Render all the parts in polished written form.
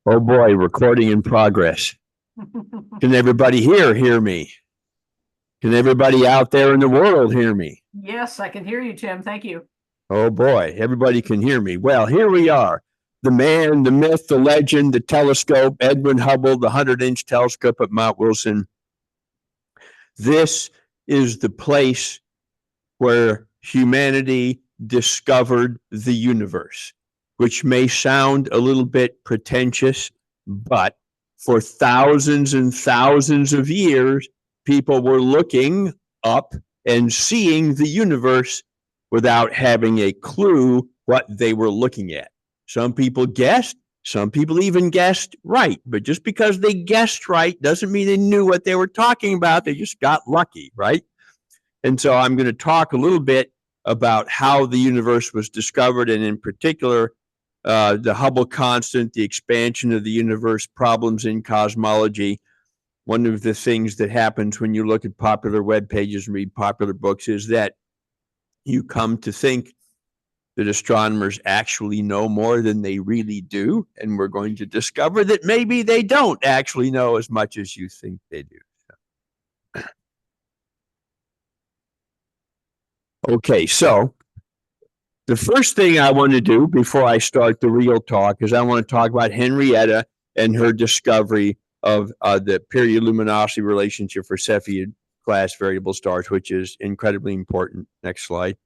Oh boy, recording in progress. Can everybody hear me? Can everybody out there in the world hear me? Yes, I can hear you, Tim. Thank you. Oh boy, everybody can hear me. Well, here we are. The man, the myth, the legend, the telescope, Edwin Hubble, the 100-inch telescope at Mount Wilson. This is the place where humanity discovered the universe, which may sound a little bit pretentious, but for thousands and thousands of years, people were looking up and seeing the universe without having a clue what they were looking at. Some people guessed, some people even guessed right, but just because they guessed right doesn't mean they knew what they were talking about. They just got lucky, right? And so I'm going to talk a little bit about how the universe was discovered, and in particular, the Hubble constant, the expansion of the universe, problems in cosmology. One of the things that happens when you look at popular web pages and read popular books is that you come to think that astronomers actually know more than they really do, and we're going to discover that maybe they don't actually know as much as you think they do. Okay, so the first thing I want to do before I start the real talk is I want to talk about Henrietta and her discovery of the period luminosity relationship for Cepheid class variable stars, which is incredibly important. Next slide.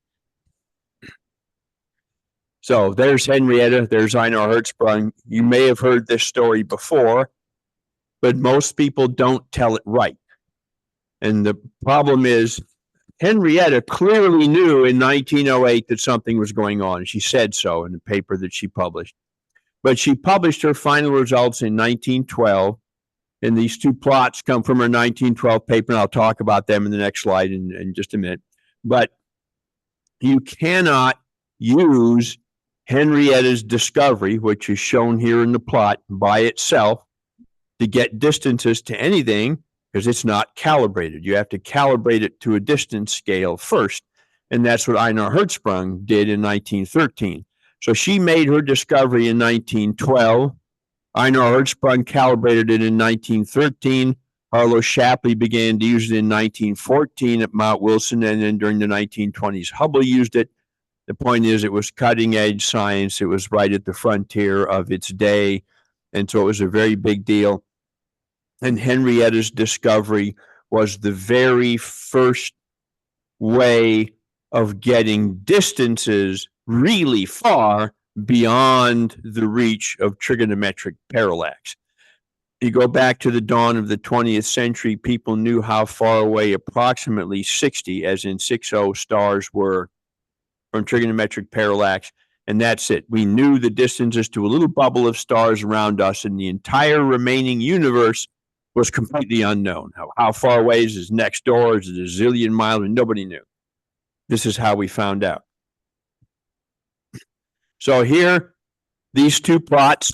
So there's Henrietta, there's Einar Hertzsprung. You may have heard this story before, but most people don't tell it right. And the problem is Henrietta clearly knew in 1908 that something was going on. She said so in the paper that she published. But she published her final results in 1912, and these two plots come from her 1912 paper, and I'll talk about them in the next slide in just a minute. But you cannot use Henrietta's discovery, which is shown here in the plot, by itself to get distances to anything, because it's not calibrated. You have to calibrate it to a distance scale first, and that's what Einar Hertzsprung did in 1913. So she made her discovery in 1912. Einar Hertzsprung calibrated it in 1913. Harlow Shapley began to use it in 1914 at Mount Wilson, and then during the 1920s, Hubble used it. The point is, it was cutting-edge science. It was right at the frontier of its day, and so it was a very big deal. And Henrietta's discovery was the very first way of getting distances really far beyond the reach of trigonometric parallax. You go back to the dawn of the 20th century, people knew how far away approximately 60, as in 60 stars, were from trigonometric parallax, and that's it. We knew the distances to a little bubble of stars around us, and the entire remaining universe was completely unknown. How far away is his next door? Is it a zillion miles? And nobody knew. This is how we found out. So here, these two plots.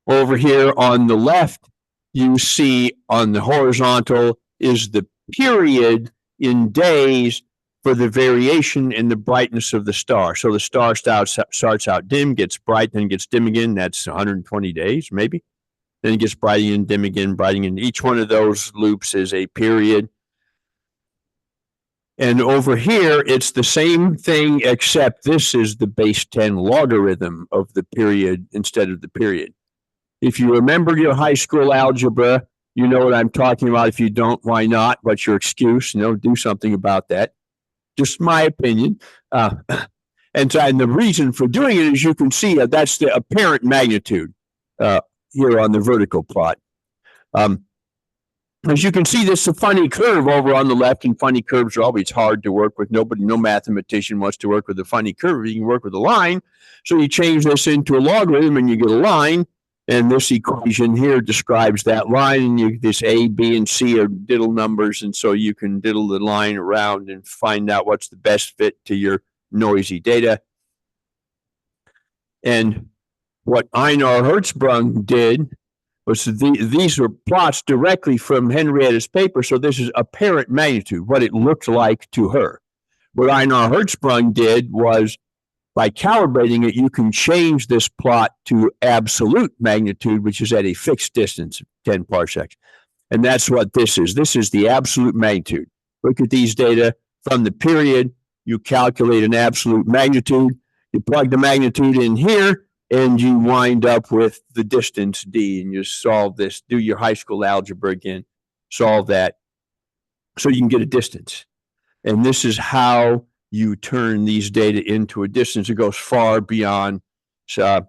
Over here on the left, you see on the horizontal is the period in days for the variation in the brightness of the star. So the star starts out dim, gets bright, then gets dim again. That's 120 days, maybe. Then it gets bright again, dim again, bright again. Each one of those loops is a period. And over here, it's the same thing, except this is the base 10 logarithm of the period instead of the period. If you remember your high school algebra, you know what I'm talking about. If you don't, why not? What's your excuse? Do something about that. Just my opinion. And the reason for doing it is you can see that's the apparent magnitude here on the vertical plot. As you can see, this is a funny curve over on the left, and funny curves are always hard to work with. No mathematician wants to work with a funny curve. You can work with a line. So you change this into a logarithm, and you get a line. And this equation here describes that line, and this A, B, and C are diddle numbers, and so you can diddle the line around and find out what's the best fit to your noisy data. And what Einar Hertzsprung did was these were plots directly from Henrietta's paper, so this is apparent magnitude, what it looked like to her. What Einar Hertzsprung did was by calibrating it, you can change this plot to absolute magnitude, which is at a fixed distance, 10 parsecs. And that's what this is. This is the absolute magnitude. Look at these data from the period. You calculate an absolute magnitude. You plug the magnitude in here, and you wind up with the distance d, and you solve this. Do your high school algebra again. Solve that so you can get a distance. And this is how you turn these data into a distance. It goes far beyond stellar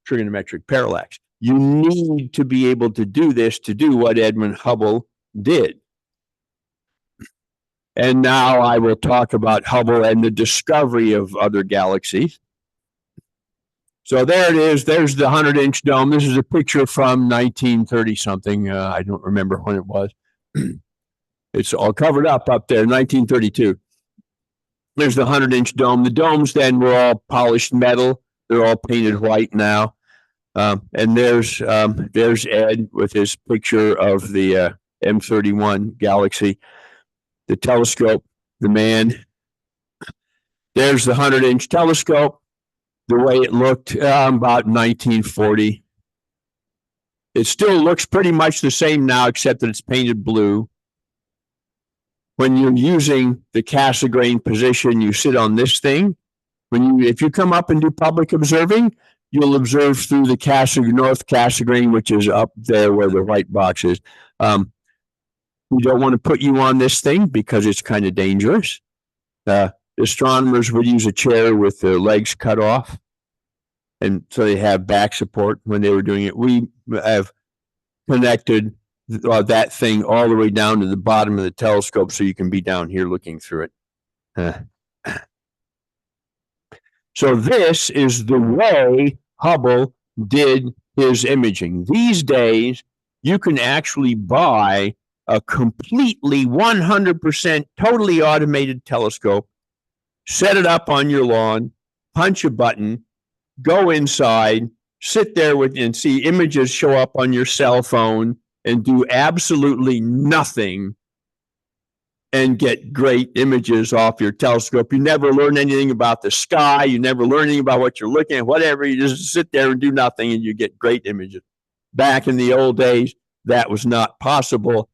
trigonometric parallax. You need to be able to do this to do what Edwin Hubble did. And now I will talk about Hubble and the discovery of other galaxies. So there it is. There's the 100-inch dome. This is a picture from 1930-something. I don't remember when it was. It's all covered up there, 1932. There's the 100-inch dome. The domes then were all polished metal. They're all painted white now. And there's Ed with his picture of the M31 galaxy, the telescope, the man. There's the 100-inch telescope, the way it looked about 1940. It still looks pretty much the same now, except that it's painted blue. When you're using the Cassegrain position, you sit on this thing. If you come up and do public observing, you'll observe through the North Cassegrain, which is up there where the white box is. We don't want to put you on this thing because it's kind of dangerous. Astronomers would use a chair with the legs cut off, and so they have back support when they were doing it. We have connected that thing all the way down to the bottom of the telescope so you can be down here looking through it. So this is the way Hubble did his imaging. These days, you can actually buy a completely 100% totally automated telescope, set it up on your lawn, punch a button, go inside, sit there and see images show up on your cell phone and do absolutely nothing and get great images off your telescope. You never learn anything about the sky. You never learn anything about what you're looking at, whatever. You just sit there and do nothing and you get great images. Back in the old days, that was not possible.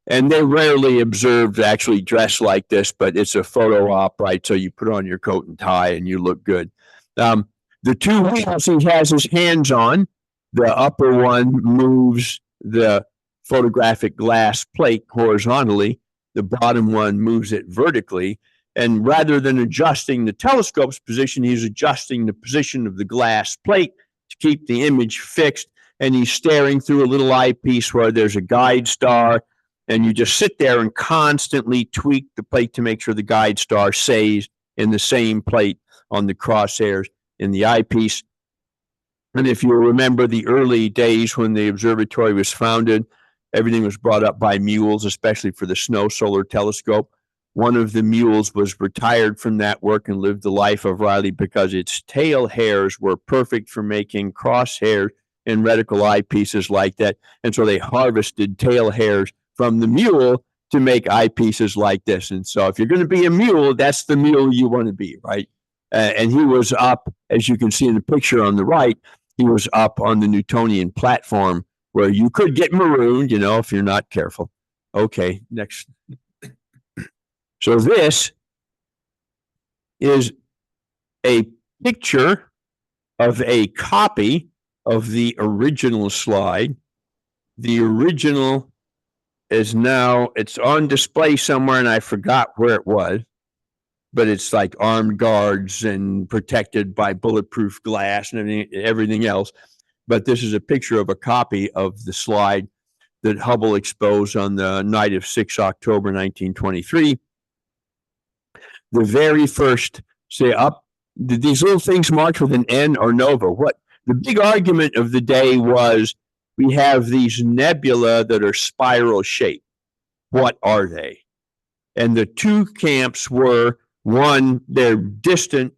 And they rarely observed actually dressed like this, but it's a photo op, right? So you put on your coat and tie and you look good. The two wheels he has his hands on, the upper one moves the photographic glass plate horizontally. The bottom one moves it vertically. And rather than adjusting the telescope's position, he's adjusting the position of the glass plate to keep the image fixed. And he's staring through a little eyepiece where there's a guide star. And you just sit there and constantly tweak the plate to make sure the guide star stays in the same plate on the crosshairs in the eyepiece. And if you remember the early days when the observatory was founded, everything was brought up by mules, especially for the Snow Solar Telescope. One of the mules was retired from that work and lived the life of Riley because its tail hairs were perfect for making crosshairs and reticle eyepieces like that. And so they harvested tail hairs from the mule to make eyepieces like this. And so if you're going to be a mule, that's the mule you want to be, right? And he was up, as you can see in the picture on the right, he was up on the Newtonian platform where you could get marooned, if you're not careful. Okay, next. So this is a picture of a copy of the original slide. The original is now, it's on display somewhere, and I forgot where it was, but it's like armed guards and protected by bulletproof glass and everything else. But this is a picture of a copy of the slide that Hubble exposed on the night of 6 October 1923. The very first, did these little things marked with an N or Nova? What the big argument of the day was, we have these nebula that are spiral shaped. What are they? And the two camps were, one, they're distant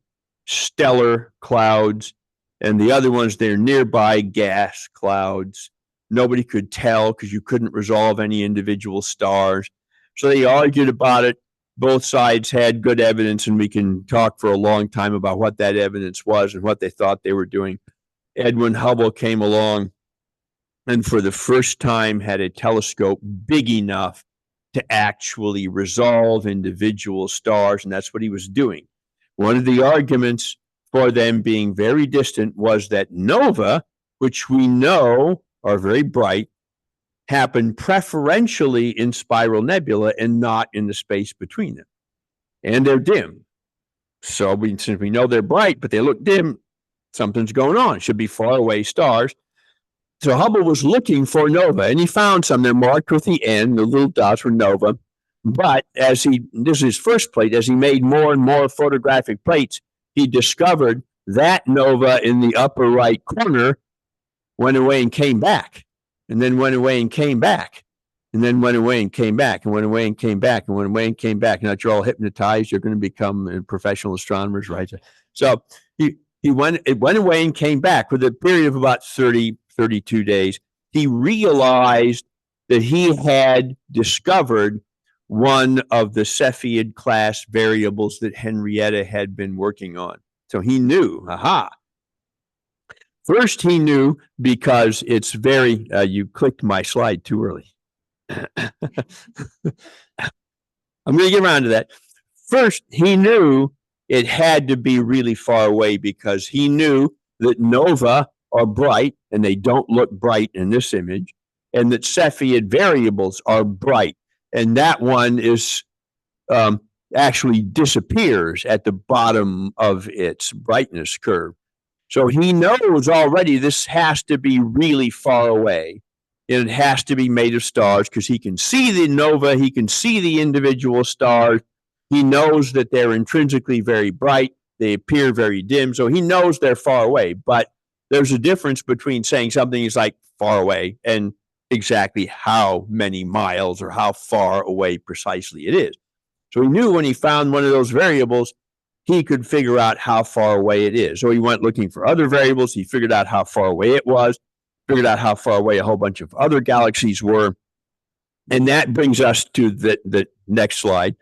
stellar clouds, and the other ones, they're nearby gas clouds. Nobody could tell because you couldn't resolve any individual stars. So they argued about it. both sides had good evidence, and we can talk for a long time about what that evidence was and what they thought they were doing. Edwin Hubble came along and for the first time had a telescope big enough to actually resolve individual stars, and that's what he was doing. One of the arguments for them being very distant was that nova, which we know are very bright, happen preferentially in spiral nebula and not in the space between them. And they're dim. So since we know they're bright, but they look dim, something's going on. It should be far away stars. So Hubble was looking for nova, and he found some. They're marked with the N. The little dots were nova. But this is his first plate, as he made more and more photographic plates, he discovered that nova in the upper right corner went away and came back, and then went away and came back, and then went away and came back, and went away and came back, and went away and came back. Now that you're all hypnotized, you're going to become professional astronomers, right? So it went away and came back with a period of about 32 days. He realized that he had discovered one of the Cepheid class variables that Henrietta had been working on. So he knew, First, he knew because it's very, you clicked my slide too early. I'm going to get around to that. First, he knew it had to be really far away because he knew that nova are bright and they don't look bright in this image, and that Cepheid variables are bright. And that one is actually disappears at the bottom of its brightness curve. So he knows already this has to be really far away. And it has to be made of stars because he can see the nova, he can see the individual stars. He knows that they're intrinsically very bright. They appear very dim. So he knows they're far away. But there's a difference between saying something is like far away and exactly how many miles or how far away precisely it is. So he knew when he found one of those variables, he could figure out how far away it is. So he went looking for other variables. He figured out how far away it was, figured out how far away a whole bunch of other galaxies were. And that brings us to the next slide.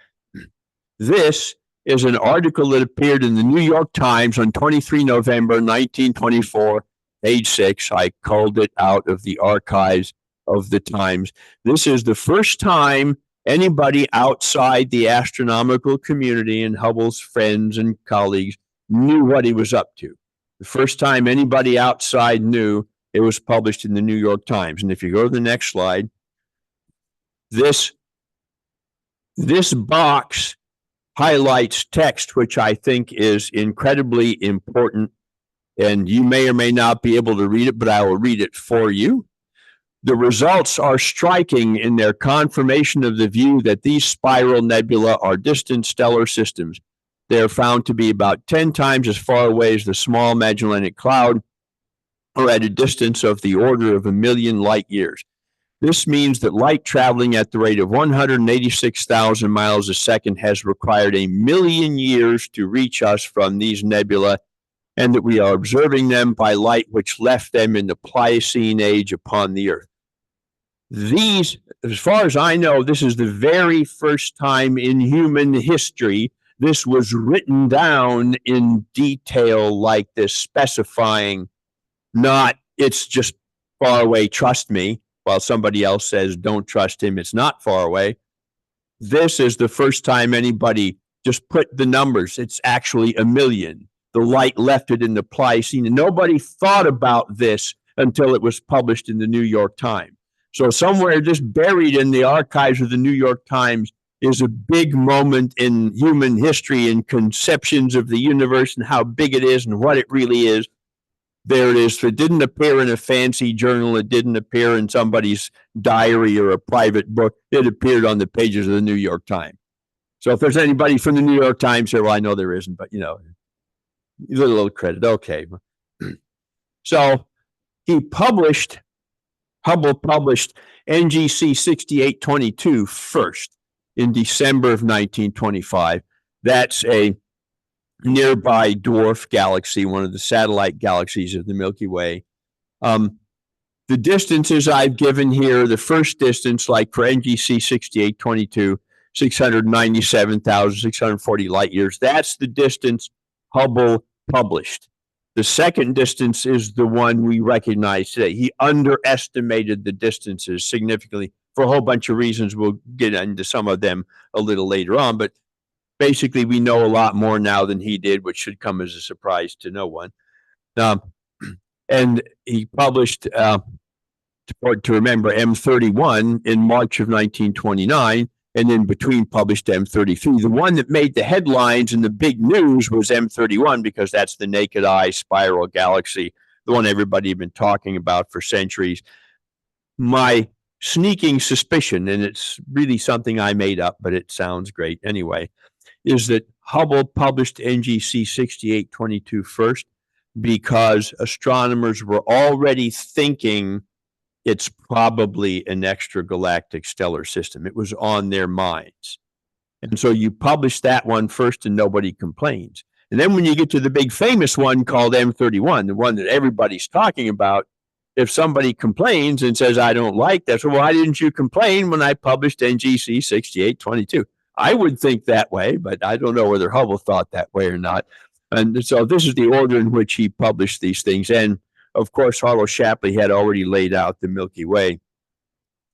This is an article that appeared in the New York Times on 23 November 1924, page 6. I culled it out of the archives of the Times. This is the first time anybody outside the astronomical community and Hubble's friends and colleagues knew what he was up to. The first time anybody outside knew it was published in the New York Times. And if you go to the next slide, this box highlights text, which I think is incredibly important. And you may or may not be able to read it, but I will read it for you. The results are striking in their confirmation of the view that these spiral nebula are distant stellar systems. They are found to be about 10 times as far away as the Small Magellanic Cloud, or at a distance of the order of 1 million light years. This means that light traveling at the rate of 186,000 miles a second has required 1 million years to reach us from these nebula, and that we are observing them by light which left them in the Pliocene age upon the Earth. These, as far as I know, this is the very first time in human history this was written down in detail like this, specifying not it's just far away, trust me, while somebody else says don't trust him, it's not far away. This is the first time anybody just put the numbers. It's actually 1 million. The light left it in the Pliocene. And nobody thought about this until it was published in the New York Times. So somewhere just buried in the archives of the New York Times is a big moment in human history and conceptions of the universe and how big it is and what it really is. There it is. It didn't appear in a fancy journal. It didn't appear in somebody's diary or a private book. It appeared on the pages of the New York Times. So if there's anybody from the New York Times here, well, I know there isn't, but you know, a little credit. Okay. So Hubble published NGC 6822 first in December of 1925. That's a nearby dwarf galaxy, one of the satellite galaxies of the Milky Way. The distances I've given here, the first distance, like for NGC 6822, 697,640 light years. That's the distance Hubble published. The second distance is the one we recognize today. He underestimated the distances significantly for a whole bunch of reasons. We'll get into some of them a little later on, but basically we know a lot more now than he did, which should come as a surprise to no one. And he published, to remember, M31 in March of 1929, and in between published M33. The one that made the headlines and the big news was M31 because that's the naked eye spiral galaxy, the one everybody had been talking about for centuries. My sneaking suspicion, and it's really something I made up, but it sounds great anyway, is that Hubble published NGC 6822 first because astronomers were already thinking it's probably an extragalactic stellar system. It was on their minds. And so you publish that one first and nobody complains. And then when you get to the big famous one called M31, the one that everybody's talking about, if somebody complains and says, I don't like that, so why didn't you complain when I published NGC 6822? I would think that way, but I don't know whether Hubble thought that way or not. And so this is the order in which he published these things. And of course, Harlow Shapley had already laid out the Milky Way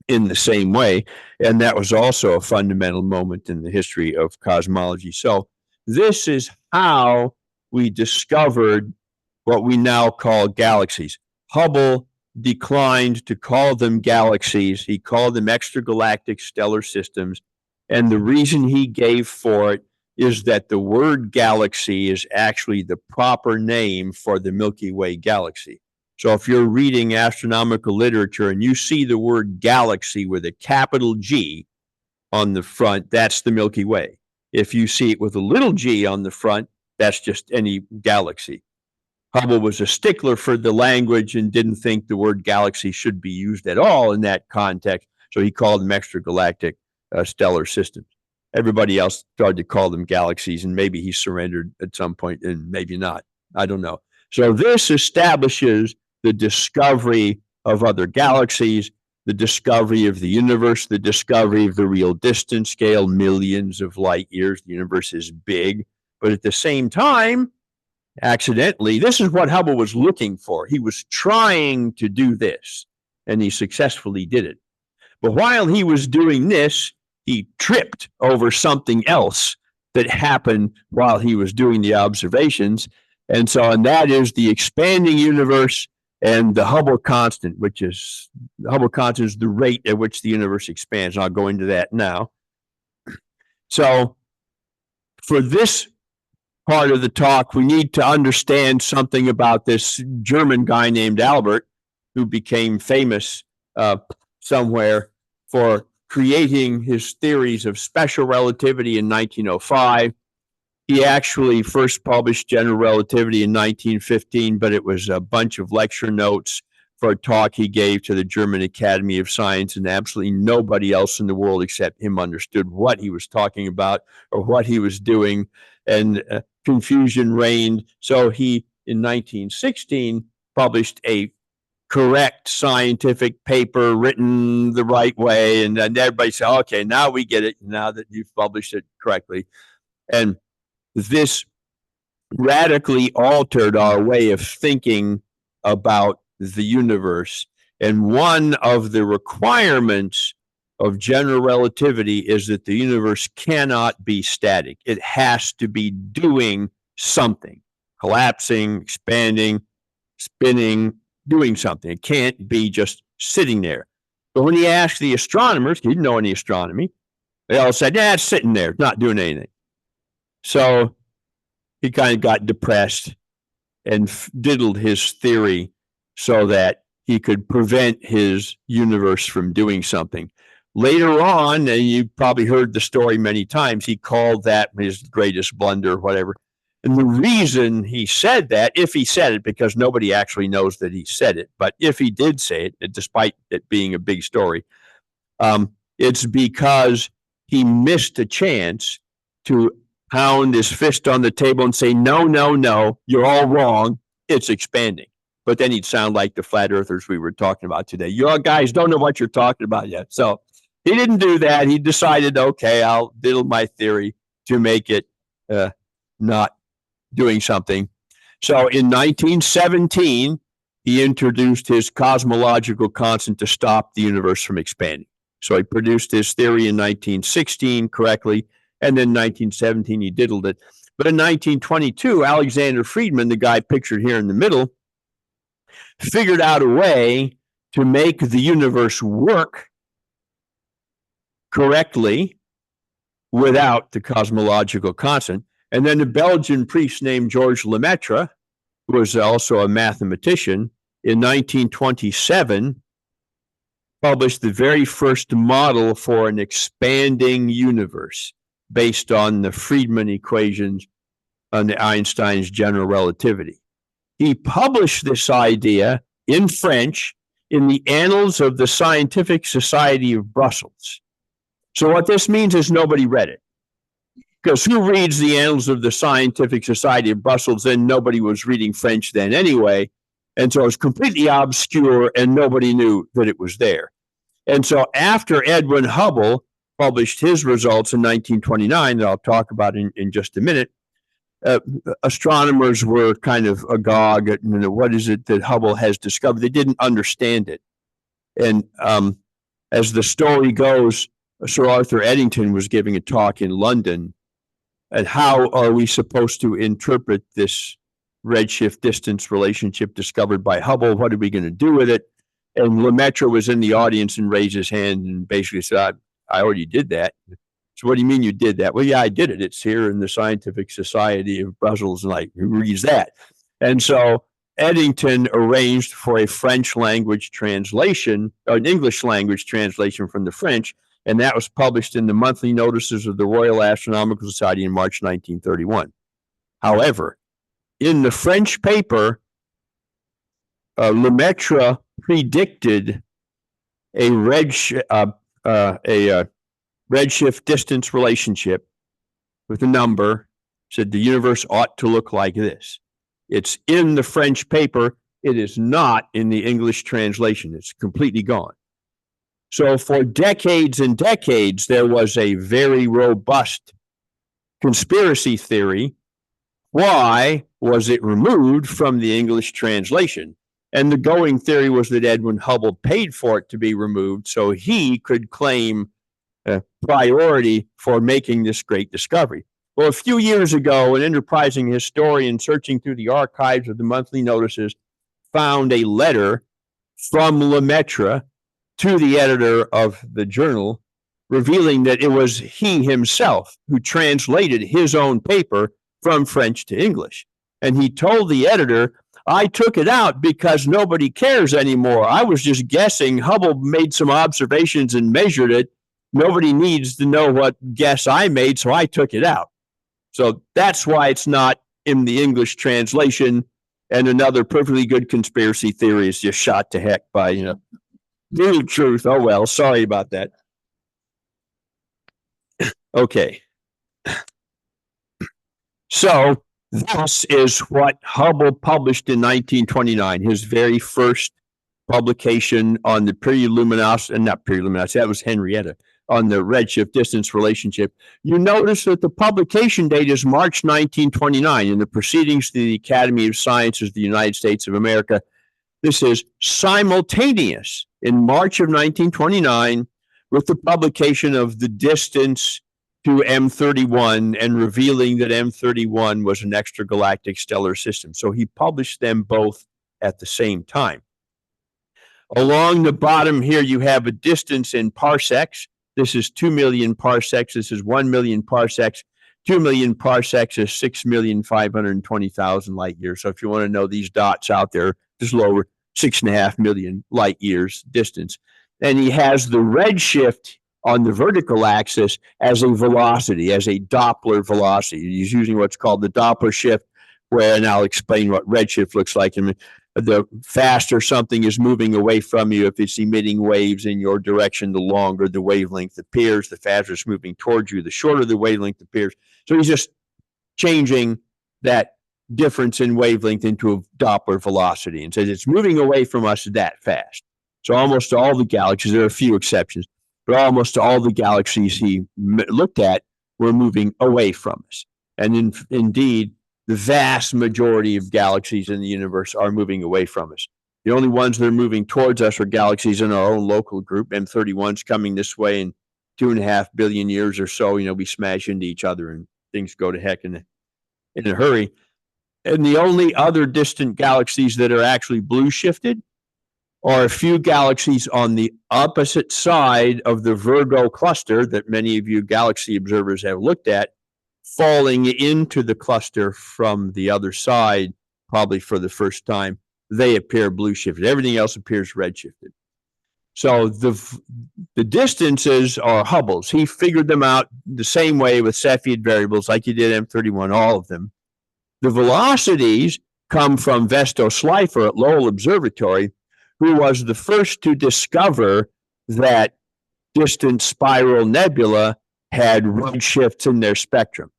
in the same way. And that was also a fundamental moment in the history of cosmology. So this is how we discovered what we now call galaxies. Hubble declined to call them galaxies. He called them extragalactic stellar systems. And the reason he gave for it is that the word galaxy is actually the proper name for the Milky Way galaxy. So if you're reading astronomical literature and you see the word galaxy with a capital G on the front, that's the Milky Way. If you see it with a little g on the front, that's just any galaxy. Hubble was a stickler for the language and didn't think the word galaxy should be used at all in that context. So he called them extragalactic stellar systems. Everybody else started to call them galaxies, and maybe he surrendered at some point and maybe not. I don't know. So this establishes the discovery of other galaxies, the discovery of the universe, the discovery of the real distance scale, millions of light years. The universe is big, but at the same time, accidentally, this is what Hubble was looking for. He was trying to do this, and he successfully did it. But while he was doing this, he tripped over something else that happened while he was doing the observations. And that is the expanding universe and the Hubble constant, which is the Hubble constant is the rate at which the universe expands. And I'll go into that now. So for this part of the talk, we need to understand something about this German guy named Albert, who became famous somewhere for creating his theories of special relativity in 1905. He actually first published general relativity in 1915, but it was a bunch of lecture notes for a talk he gave to the German Academy of Science, and absolutely nobody else in the world except him understood what he was talking about or what he was doing, and confusion reigned. So he, in 1916, published a correct scientific paper written the right way, and then everybody said, okay, now we get it, now that you've published it correctly. And this radically altered our way of thinking about the universe. And one of the requirements of general relativity is that the universe cannot be static. It has to be doing something, collapsing, expanding, spinning, doing something. It can't be just sitting there. But when he asked the astronomers, he didn't know any astronomy, they all said, yeah, it's sitting there, not doing anything. So he kind of got depressed and diddled his theory so that he could prevent his universe from doing something. Later on, and you've probably heard the story many times, he called that his greatest blunder or whatever. And the reason he said that, if he said it, because nobody actually knows that he said it, but if he did say it, despite it being a big story, it's because he missed a chance to pound his fist on the table and say, no, no, no, you're all wrong. It's expanding. But then he'd sound like the flat earthers we were talking about today. You all guys don't know what you're talking about yet. So He didn't do that. He decided, okay, I'll diddle my theory to make it not doing something. So in 1917, he introduced his cosmological constant to stop the universe from expanding. So he produced his theory in 1916 correctly, and then 1917 he diddled it. But in 1922, Alexander Friedman, the guy pictured here in the middle, figured out a way to make the universe work correctly without the cosmological constant. And then a Belgian priest named Georges Lemaitre, who was also a mathematician, in 1927 published the very first model for an expanding universe based on the Friedman equations on the Einstein's general relativity. He published this idea in French in the Annals of the Scientific Society of Brussels. So what this means is nobody read it. Because who reads the Annals of the Scientific Society of Brussels? Then nobody was reading French then anyway. And so it was completely obscure and nobody knew that it was there. And so after Edwin Hubble published his results in 1929, that I'll talk about in just a minute, astronomers were kind of agog at, what is it that Hubble has discovered? They didn't understand it. And as the story goes, Sir Arthur Eddington was giving a talk in London, and how are we supposed to interpret this redshift distance relationship discovered by Hubble? What are we going to do with it? And Lemaitre was in the audience and raised his hand and basically said, I already did that. So what do you mean you did that? Well, yeah, I did it. It's here in the Scientific Society of Brussels. And like, who reads that? And so Eddington arranged for a French language translation, or an English language translation from the French, and that was published in the monthly notices of the Royal Astronomical Society in March 1931. However, in the French paper, Lemaitre predicted a redshift distance relationship with a number, said the universe ought to look like this. It's in the French paper. It is not in the English translation. It's completely gone. So for decades and decades, there was a very robust conspiracy theory. Why was it removed from the English translation? And the going theory was that Edwin Hubble paid for it to be removed so he could claim priority for making this great discovery. Well, a few years ago, an enterprising historian searching through the archives of the monthly notices found a letter from Lemaitre to the editor of the journal, revealing that it was he himself who translated his own paper from French to English. And he told the editor, I took it out because nobody cares anymore. I was just guessing. Hubble made some observations and measured it. Nobody needs to know what guess I made, so I took it out. So that's why it's not in the English translation. And another perfectly good conspiracy theory is just shot to heck by, real truth. Oh, well, sorry about that. Okay. So this is what Hubble published in 1929, his very first publication on the that was Henrietta, on the redshift distance relationship. You notice that the publication date is March 1929 in the Proceedings to the Academy of Sciences of the United States of America. This is simultaneous in March of 1929 with the publication of the distance to M31 and revealing that M31 was an extragalactic stellar system. So he published them both at the same time. Along the bottom here, you have a distance in parsecs. This is 2 million parsecs. This is 1 million parsecs. 2 million parsecs is 6,520,000 light years. So if you want to know these dots out there, just lower 6.5 million light years distance. And he has the redshift on the vertical axis as a velocity, as a Doppler velocity. He's using what's called the Doppler shift, and I'll explain what redshift looks like. And the faster something is moving away from you, if it's emitting waves in your direction, the longer the wavelength appears. The faster it's moving towards you, the shorter the wavelength appears. So he's just changing that difference in wavelength into a Doppler velocity and says it's moving away from us that fast. So almost all the galaxies, there are a few exceptions, but almost all the galaxies he looked at were moving away from us. And indeed, the vast majority of galaxies in the universe are moving away from us. The only ones that are moving towards us are galaxies in our own local group. M31's coming this way in 2.5 billion years or so. We smash into each other and things go to heck in a hurry. And the only other distant galaxies that are actually blue shifted are a few galaxies on the opposite side of the Virgo cluster that many of you galaxy observers have looked at, falling into the cluster from the other side, probably for the first time. They appear blue shifted. Everything else appears red shifted. So the distances are Hubble's. He figured them out the same way with Cepheid variables, like he did M31, all of them. The velocities come from Vesto Slipher at Lowell Observatory, who was the first to discover that distant spiral nebula had red shifts in their spectrum.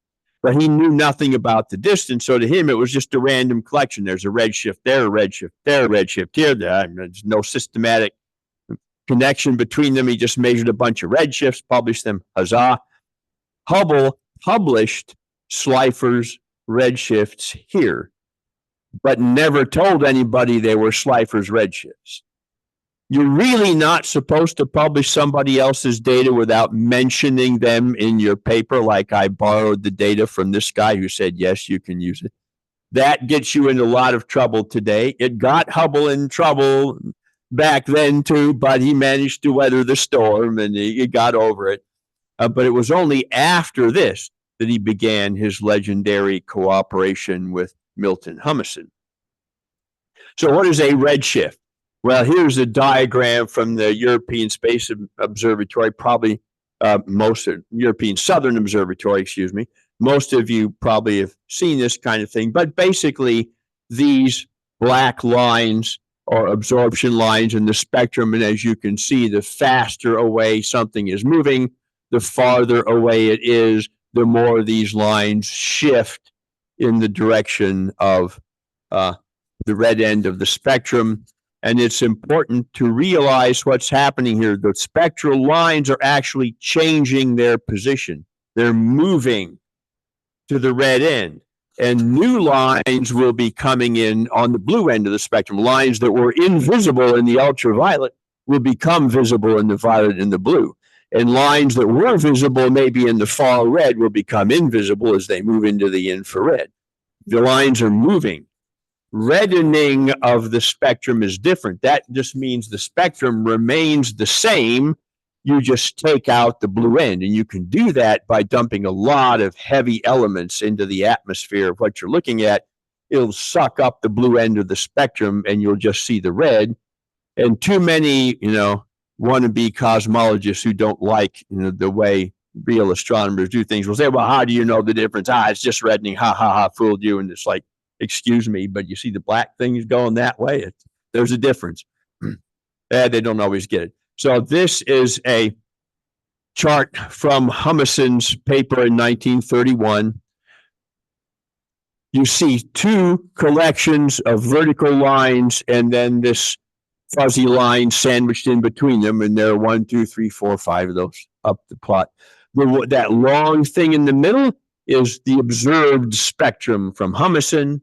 But he knew nothing about the distance, so to him it was just a random collection. There's a red shift there, a red shift there, a red shift here. There's no systematic connection between them. He just measured a bunch of red shifts, published them. Huzzah. Hubble published Slipher's red shifts here, but never told anybody they were Slipher's red shifts. You're really not supposed to publish somebody else's data without mentioning them in your paper, like I borrowed the data from this guy who said, yes, you can use it. That gets you into a lot of trouble today. It got Hubble in trouble back then too, but he managed to weather the storm and he got over it. But it was only after this that he began his legendary cooperation with Milton Humason. So what is a redshift? Well, here's a diagram from the European Space Observatory, probably European Southern Observatory, excuse me. Most of you probably have seen this kind of thing, but basically these black lines are absorption lines in the spectrum, and as you can see, the faster away something is moving, the farther away it is, the more these lines shift in the direction of the red end of the spectrum. And it's important to realize what's happening here. The spectral lines are actually changing their position. They're moving to the red end. And new lines will be coming in on the blue end of the spectrum. Lines that were invisible in the ultraviolet will become visible in the violet and the blue. And lines that were visible maybe in the far red will become invisible as they move into the infrared. The lines are moving. Reddening of the spectrum is different. That just means the spectrum remains the same. You just take out the blue end, and you can do that by dumping a lot of heavy elements into the atmosphere of what you're looking at. It'll suck up the blue end of the spectrum, and you'll just see the red. And too many, wannabe cosmologists who don't like the way real astronomers do things will say, well, how do you know the difference? It's just reddening. Ha, ha, ha, fooled you. And it's like, excuse me, but you see the black things going that way. There's a difference. They don't always get it. So this is a chart from Humason's paper in 1931. You see two collections of vertical lines and then this fuzzy line sandwiched in between them. And there are 1, 2, 3, 4, 5 of those up the plot. That long thing in the middle is the observed spectrum from Humason.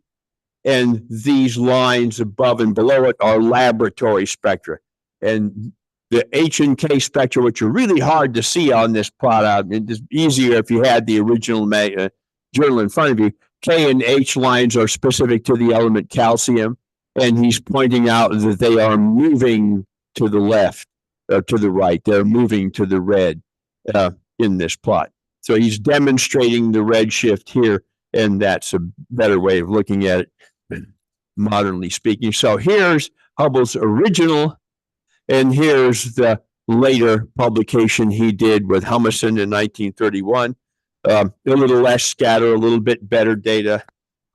And these lines above and below it are laboratory spectra. And the H and K spectra, which are really hard to see on this plot out, it's easier if you had the original journal in front of you. K and H lines are specific to the element calcium, and he's pointing out that they are moving to the left, or to the right. They're moving to the red in this plot. So he's demonstrating the red shift here, and that's a better way of looking at it, modernly speaking. So here's Hubble's original, and here's the later publication he did with Humason in 1931. A little less scatter, a little bit better data.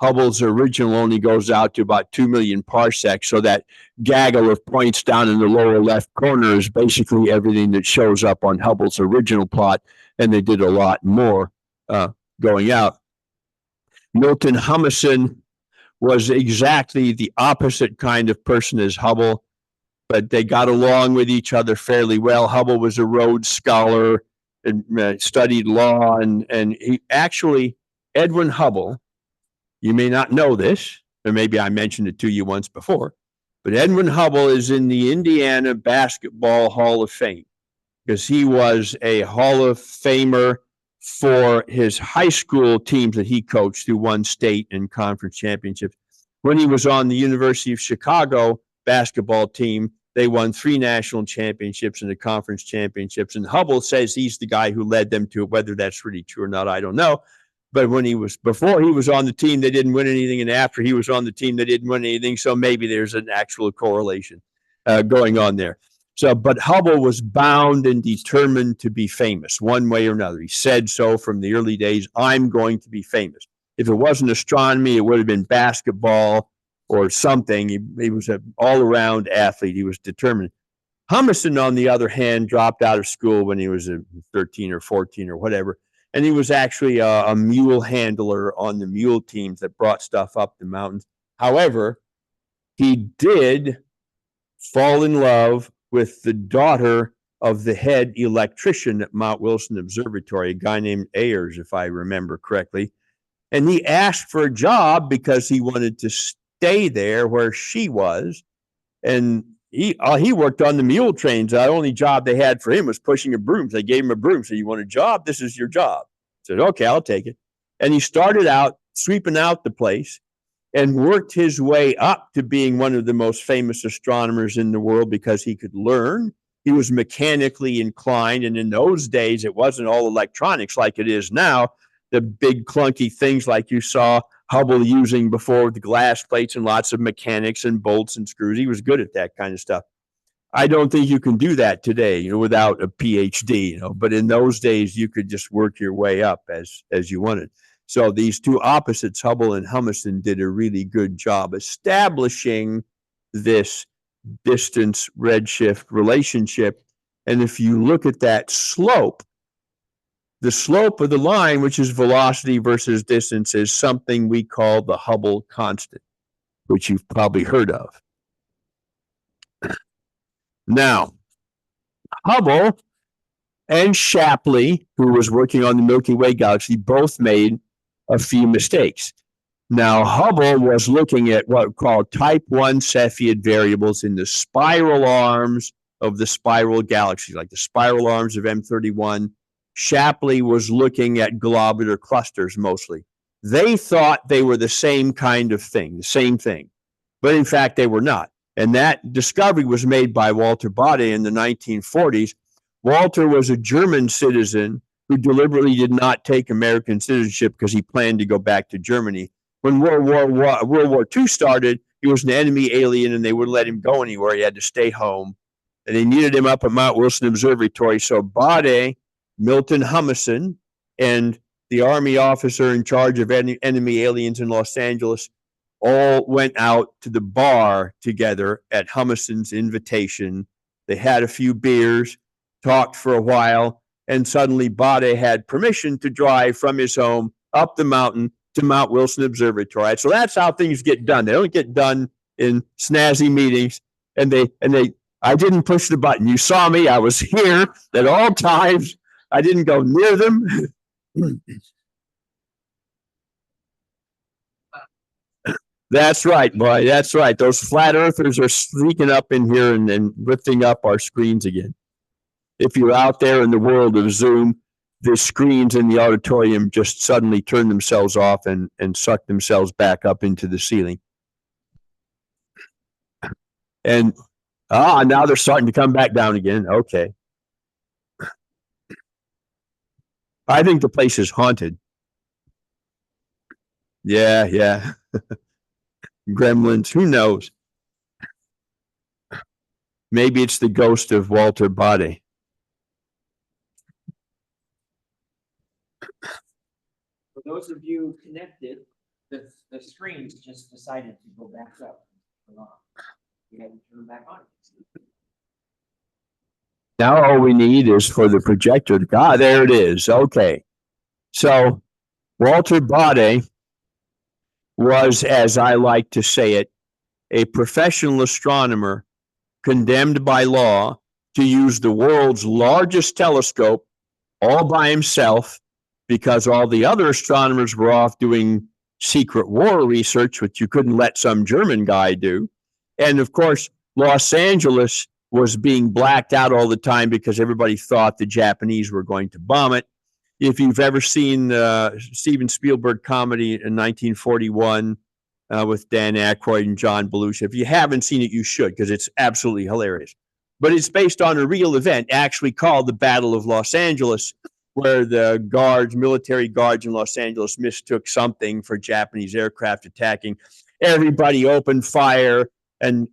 Hubble's original only goes out to about 2 million parsecs, so that gaggle of points down in the lower left corner is basically everything that shows up on Hubble's original plot, and they did a lot more going out. Milton Humason was exactly the opposite kind of person as Hubble. but they got along with each other fairly well. Hubble was a Rhodes Scholar and studied law, and he actually, Edwin Hubble, you may not know this, or maybe I mentioned it to you once before, but Edwin Hubble is in the Indiana Basketball Hall of Fame because he was a Hall of Famer for his high school teams that he coached who won state and conference championships. When he was on the University of Chicago basketball team, they won 3 national championships and the conference championships. And Hubble says he's the guy who led them to it. Whether that's really true or not, I don't know. But before he was on the team, they didn't win anything. And after he was on the team, they didn't win anything. So maybe there's an actual correlation going on there. So, but Hubble was bound and determined to be famous one way or another. He said so from the early days, I'm going to be famous. If it wasn't astronomy, it would have been basketball or something. He was an all-around athlete. He was determined. Humason, on the other hand, dropped out of school when he was 13 or 14 or whatever. And he was actually a mule handler on the mule teams that brought stuff up the mountains. However, he did fall in love with the daughter of the head electrician at Mount Wilson Observatory, a guy named Ayers, if I remember correctly. And he asked for a job because he wanted to stay there where she was. And he worked on the mule trains. The only job they had for him was pushing a broom. They gave him a broom. So you want a job? This is your job. I said, okay, I'll take it. And he started out sweeping out the place and worked his way up to being one of the most famous astronomers in the world because he could learn. He was mechanically inclined. And in those days, it wasn't all electronics like it is now. The big clunky things like you saw Hubble using before with the glass plates and lots of mechanics and bolts and screws. He was good at that kind of stuff. I don't think you can do that today, without a PhD, but in those days you could just work your way up as you wanted. So these two opposites, Hubble and Humason, did a really good job establishing this distance redshift relationship. And if you look at that slope, the slope of the line, which is velocity versus distance, is something we call the Hubble constant, which you've probably heard of. Now, Hubble and Shapley, who was working on the Milky Way galaxy, both made a few mistakes. Now, Hubble was looking at what are called type 1 Cepheid variables in the spiral arms of the spiral galaxies, like the spiral arms of M31. Shapley was looking at globular clusters mostly. They thought they were the same kind of thing, the same thing. But in fact, they were not. And that discovery was made by Walter Baade in the 1940s. Walter was a German citizen who deliberately did not take American citizenship because he planned to go back to Germany. When World War II started, he was an enemy alien and they wouldn't let him go anywhere. He had to stay home. And they needed him up at Mount Wilson Observatory. So Baade, Milton Humason, and the Army officer in charge of enemy aliens in Los Angeles all went out to the bar together at Humason's invitation. They had a few beers, talked for a while, and suddenly Baade had permission to drive from his home up the mountain to Mount Wilson Observatory. So that's how things get done. They don't get done in snazzy meetings. And I didn't push the button. You saw me. I was here at all times. I didn't go near them. That's right, boy. That's right. Those flat earthers are sneaking up in here and lifting up our screens again. If you're out there in the world of Zoom, the screens in the auditorium just suddenly turn themselves off and suck themselves back up into the ceiling. And now they're starting to come back down again. Okay. I think the place is haunted. Yeah. Gremlins, who knows? Maybe it's the ghost of Walter Baade. For those of you connected, the screens just decided to go back up. You had to turn back on. Now all we need is for the projector to there it is. Okay. So Walter Baade was, as I like to say it, a professional astronomer condemned by law to use the world's largest telescope all by himself because all the other astronomers were off doing secret war research, which you couldn't let some German guy do. And of course, Los Angeles was being blacked out all the time because everybody thought the Japanese were going to bomb it. If you've ever seen Steven Spielberg comedy in 1941 with Dan Aykroyd and John Belushi, if you haven't seen it, you should, because it's absolutely hilarious. But it's based on a real event actually called the Battle of Los Angeles, where the guards, military guards in Los Angeles mistook something for Japanese aircraft attacking. Everybody opened fire, and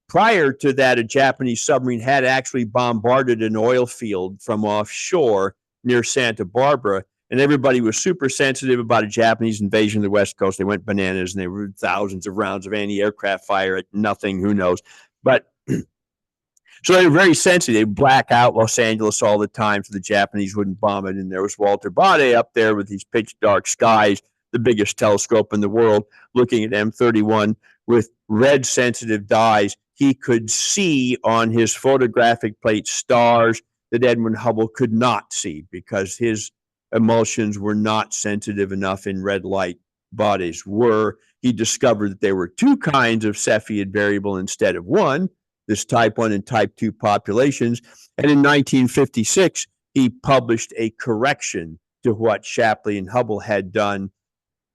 prior to that, a Japanese submarine had actually bombarded an oil field from offshore near Santa Barbara, and everybody was super sensitive about a Japanese invasion of the West Coast. They went bananas, and there were thousands of rounds of anti-aircraft fire at nothing, who knows. But so they were very sensitive. They black out Los Angeles all the time so the Japanese wouldn't bomb it. And there was Walter Bade up there with these pitch dark skies, the biggest telescope in the world, looking at M31 with red sensitive dyes. He could see on his photographic plate stars that Edwin Hubble could not see because his emulsions were not sensitive enough in red light. Bade's were. He discovered that there were two kinds of Cepheid variable instead of one, this type 1 and type 2 populations. And in 1956, he published a correction to what Shapley and Hubble had done,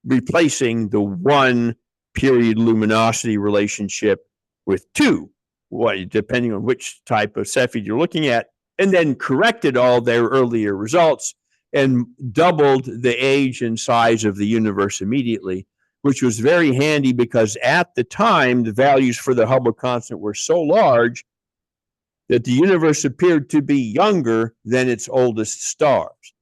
replacing the one period luminosity relationship with two, depending on which type of Cepheid you're looking at, and then corrected all their earlier results and doubled the age and size of the universe immediately, which was very handy because at the time, the values for the Hubble constant were so large that the universe appeared to be younger than its oldest stars,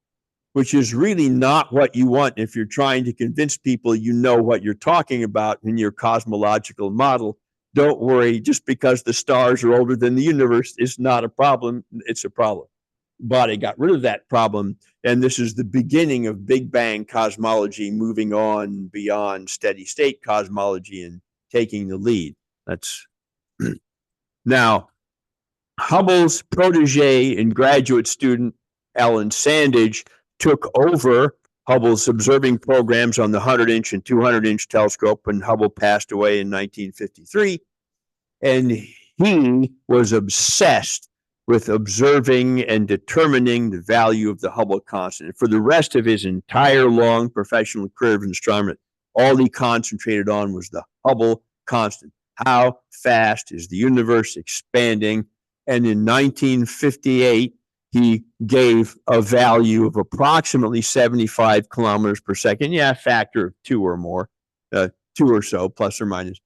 which is really not what you want if you're trying to convince people you know what you're talking about in your cosmological model. Don't worry, just because the stars are older than the universe is not a problem. It's a problem. Bade got rid of that problem, and this is the beginning of Big Bang cosmology moving on beyond steady state cosmology and taking the lead. That's now Hubble's protege and graduate student Alan Sandage took over Hubble's observing programs on the 100-inch and 200-inch telescope when Hubble passed away in 1953, and he was obsessed with observing and determining the value of the Hubble constant. And for the rest of his entire long professional career in astronomy, all he concentrated on was the Hubble constant. How fast is the universe expanding? And in 1958, he gave a value of approximately 75 kilometers per second. Yeah, a factor of two or more, two or so, plus or minus,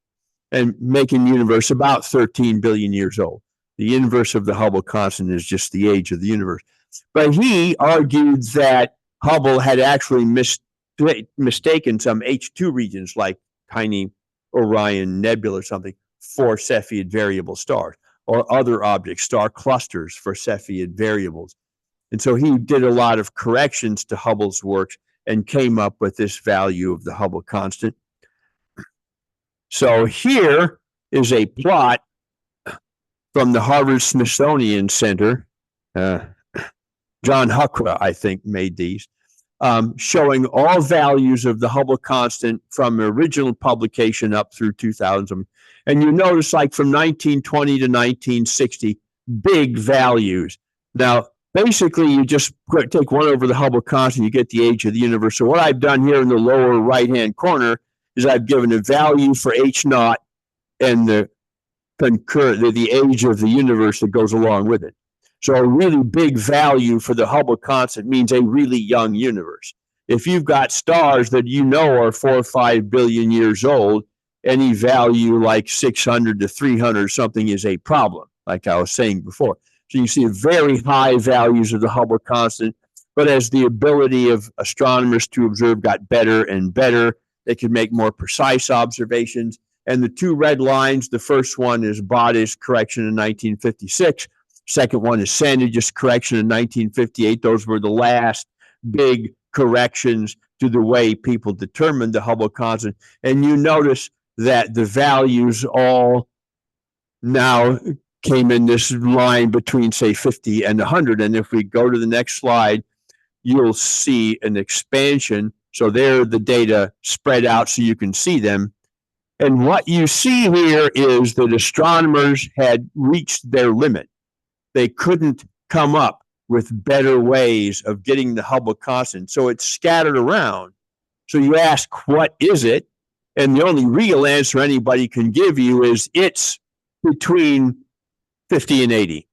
and making the universe about 13 billion years old. The inverse of the Hubble constant is just the age of the universe. But he argued that Hubble had actually mistaken some H2 regions like tiny Orion Nebula or something for Cepheid variable stars, or other objects, star clusters for Cepheid variables. And so he did a lot of corrections to Hubble's works and came up with this value of the Hubble constant. So here is a plot from the Harvard Smithsonian Center. John Huckra, I think, made these, showing all values of the Hubble constant from the original publication up through 2000. And you notice, like from 1920 to 1960, big values. Now, basically, you just take one over the Hubble constant, you get the age of the universe. So what I've done here in the lower right-hand corner is I've given a value for H naught and the age of the universe that goes along with it. So a really big value for the Hubble constant means a really young universe. If you've got stars that you know are 4 or 5 billion years old, any value like 600 to 300 or something is a problem, like I was saying before. So you see very high values of the Hubble constant, but as the ability of astronomers to observe got better and better, they could make more precise observations. And the two red lines, the first one is Bade's correction in 1956. Second one is Sandage's correction in 1958. Those were the last big corrections to the way people determined the Hubble constant. And you notice that the values all now came in this line between, say, 50 and 100. And if we go to the next slide, you'll see an expansion. So there the data spread out so you can see them. And what you see here is that astronomers had reached their limit. They couldn't come up with better ways of getting the Hubble constant. So it's scattered around. So you ask, what is it? And the only real answer anybody can give you is it's between 50 and 80.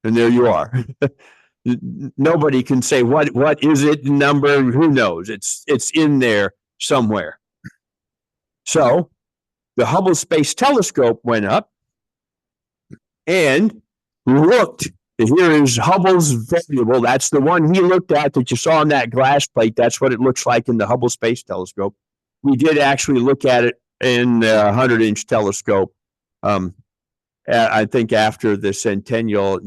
And there you are. Nobody can say what is it number, who knows? It's in there somewhere. So the Hubble Space Telescope went up and looked. Here is Hubble's variable. That's the one he looked at that you saw on that glass plate. That's what it looks like in the Hubble Space Telescope. We did actually look at it in the 100-inch telescope. I think after the centennial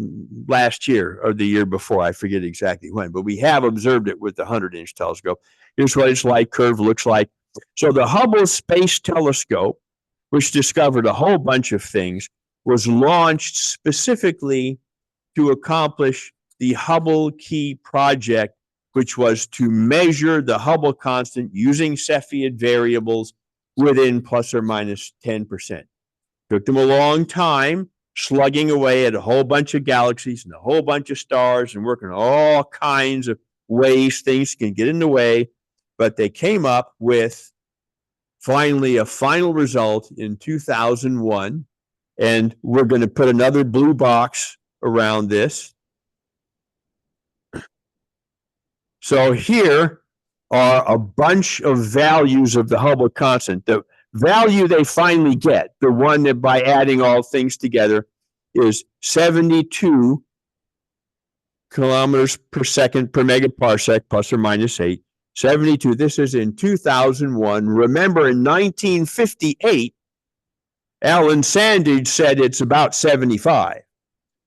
last year or the year before, I forget exactly when, but we have observed it with the 100-inch telescope. Here's what its light curve looks like. So the Hubble Space Telescope, which discovered a whole bunch of things, was launched specifically to accomplish the Hubble Key project, which was to measure the Hubble constant using Cepheid variables within plus or minus 10%. Took them a long time, slugging away at a whole bunch of galaxies and a whole bunch of stars and working all kinds of ways things can get in the way. But they came up with finally a final result in 2001. And we're going to put another blue box around this. So here are a bunch of values of the Hubble constant. The value they finally get, the one that by adding all things together, is 72 kilometers per second per megaparsec, plus or minus 8. 72. This is in 2001. Remember, in 1958, Alan Sandage said it's about 75.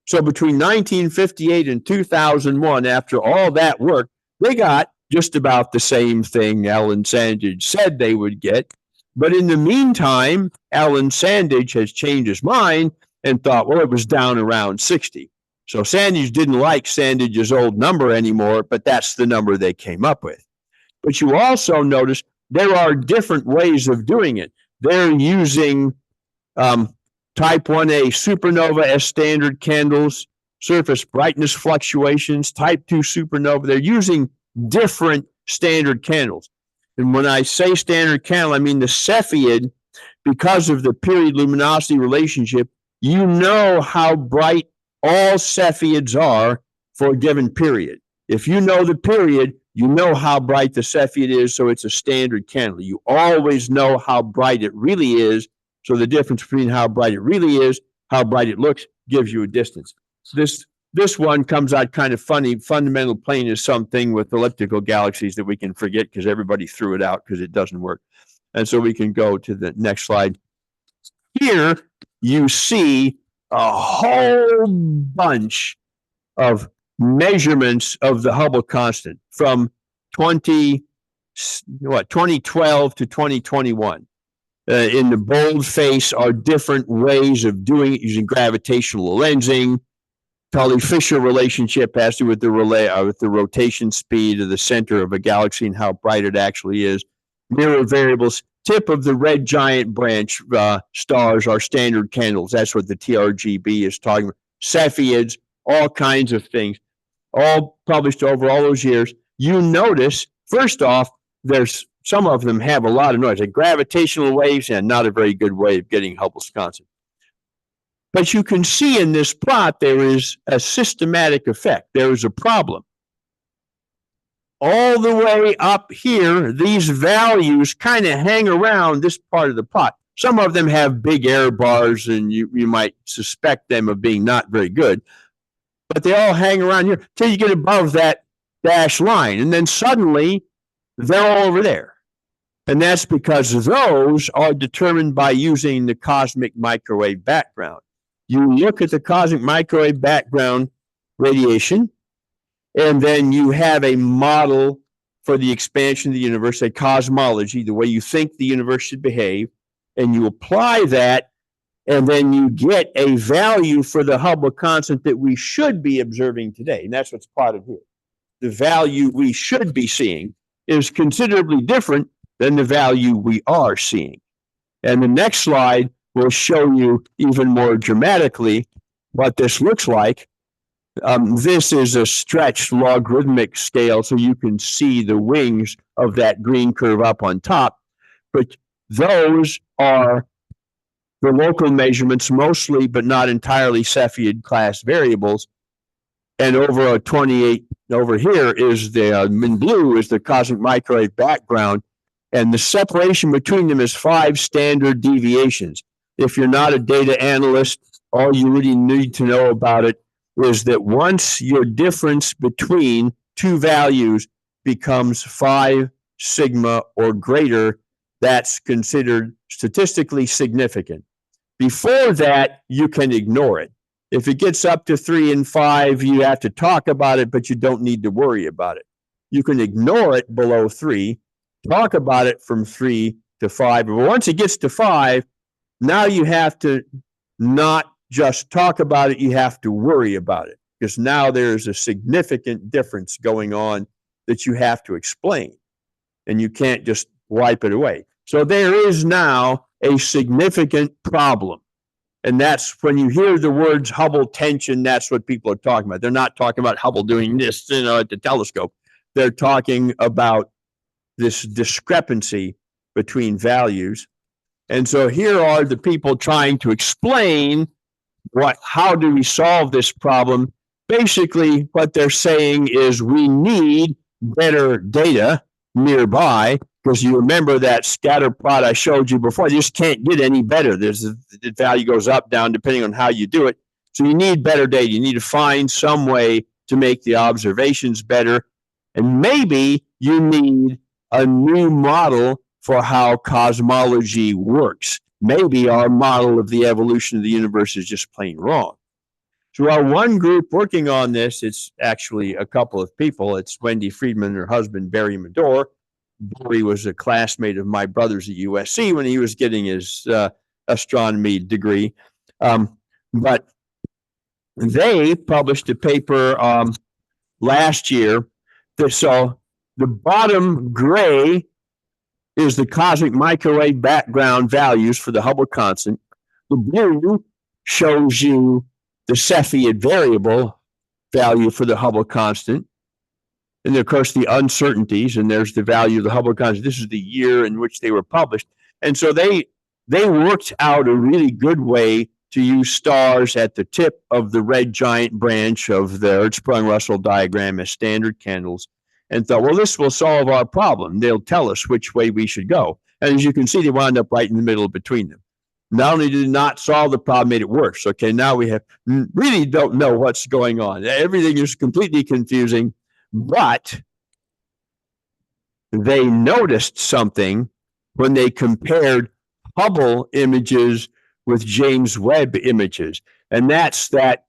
So between 1958 and 2001, after all that work, they got just about the same thing Alan Sandage said they would get. But in the meantime, Alan Sandage has changed his mind and thought, well, it was down around 60. So Sandage didn't like Sandage's old number anymore, but that's the number they came up with. But you also notice there are different ways of doing it. They're using type 1a supernova as standard candles, surface brightness fluctuations, type 2 supernova. They're using different standard candles. And when I say standard candle, I mean the Cepheid, because of the period luminosity relationship, you know how bright all Cepheids are for a given period. If you know the period, you know how bright the Cepheid is, so it's a standard candle. You always know how bright it really is, so the difference between how bright it really is, how bright it looks, gives you a distance. This one comes out kind of funny. Fundamental plane is something with elliptical galaxies that we can forget because everybody threw it out because it doesn't work. And so we can go to the next slide. Here you see a whole bunch of measurements of the Hubble constant from 2012 to 2021. In the bold face are different ways of doing it using gravitational lensing. Tully-Fisher relationship has to do with the rotation speed of the center of a galaxy and how bright it actually is. Mirror variables. Tip of the red giant branch stars are standard candles. That's what the TRGB is talking about. Cepheids, all kinds of things, all published over all those years. You notice, first off, there's some of them have a lot of noise, like gravitational waves, and not a very good way of getting Hubble's constant. But you can see in this plot, there is a systematic effect. There is a problem. All the way up here, these values kind of hang around this part of the plot. Some of them have big error bars, and you might suspect them of being not very good. But they all hang around here till you get above that dashed line. And then suddenly, they're all over there. And that's because those are determined by using the cosmic microwave background. You look at the cosmic microwave background radiation, and then you have a model for the expansion of the universe, a cosmology, the way you think the universe should behave, and you apply that, And then you get a value for the Hubble constant that we should be observing today. And that's what's plotted here. The value we should be seeing is considerably different than the value we are seeing. And the next slide will show you even more dramatically what this looks like. This is a stretched logarithmic scale, so you can see the wings of that green curve up on top. But those are the local measurements, mostly but not entirely Cepheid class variables. And over a 28 over here is the in blue is the cosmic microwave background, and the separation between them is 5 standard deviations. If you're not a data analyst, all you really need to know about it is that once your difference between two values becomes 5 sigma or greater, that's considered statistically significant. Before that, you can ignore it. If it gets up to 3 and 5, you have to talk about it, but you don't need to worry about it. You can ignore it below 3, talk about it from 3 to 5. But once it gets to 5, now you have to not just talk about it, you have to worry about it, because now there's a significant difference going on that you have to explain, and you can't just wipe it away. So there is now a significant problem. And that's when you hear the words Hubble tension, that's what people are talking about. They're not talking about Hubble doing this, at the telescope. They're talking about this discrepancy between values. And so here are the people trying to explain how do we solve this problem. Basically, what they're saying is we need better data nearby, because you remember that scatter plot I showed you before, you just can't get any better. The value goes up, down, depending on how you do it. So you need better data. You need to find some way to make the observations better. And maybe you need a new model for how cosmology works. Maybe our model of the evolution of the universe is just plain wrong. So while one group working on this, it's actually a couple of people. It's Wendy Friedman and her husband, Barry Medor. Barry was a classmate of my brother's at USC when he was getting his astronomy degree. But they published a paper last year. So the bottom gray is the cosmic microwave background values for the Hubble constant. The blue shows you the Cepheid variable value for the Hubble constant. And of course, the uncertainties, and there's the value of the Hubble constant. This is the year in which they were published. And so they worked out a really good way to use stars at the tip of the red giant branch of the Hertzsprung-Russell diagram as standard candles, and thought, well, this will solve our problem. They'll tell us which way we should go. And as you can see, they wound up right in the middle between them. Not only did it not solve the problem, made it worse. Okay, now we really don't know what's going on. Everything is completely confusing. But they noticed something when they compared Hubble images with James Webb images. And that's that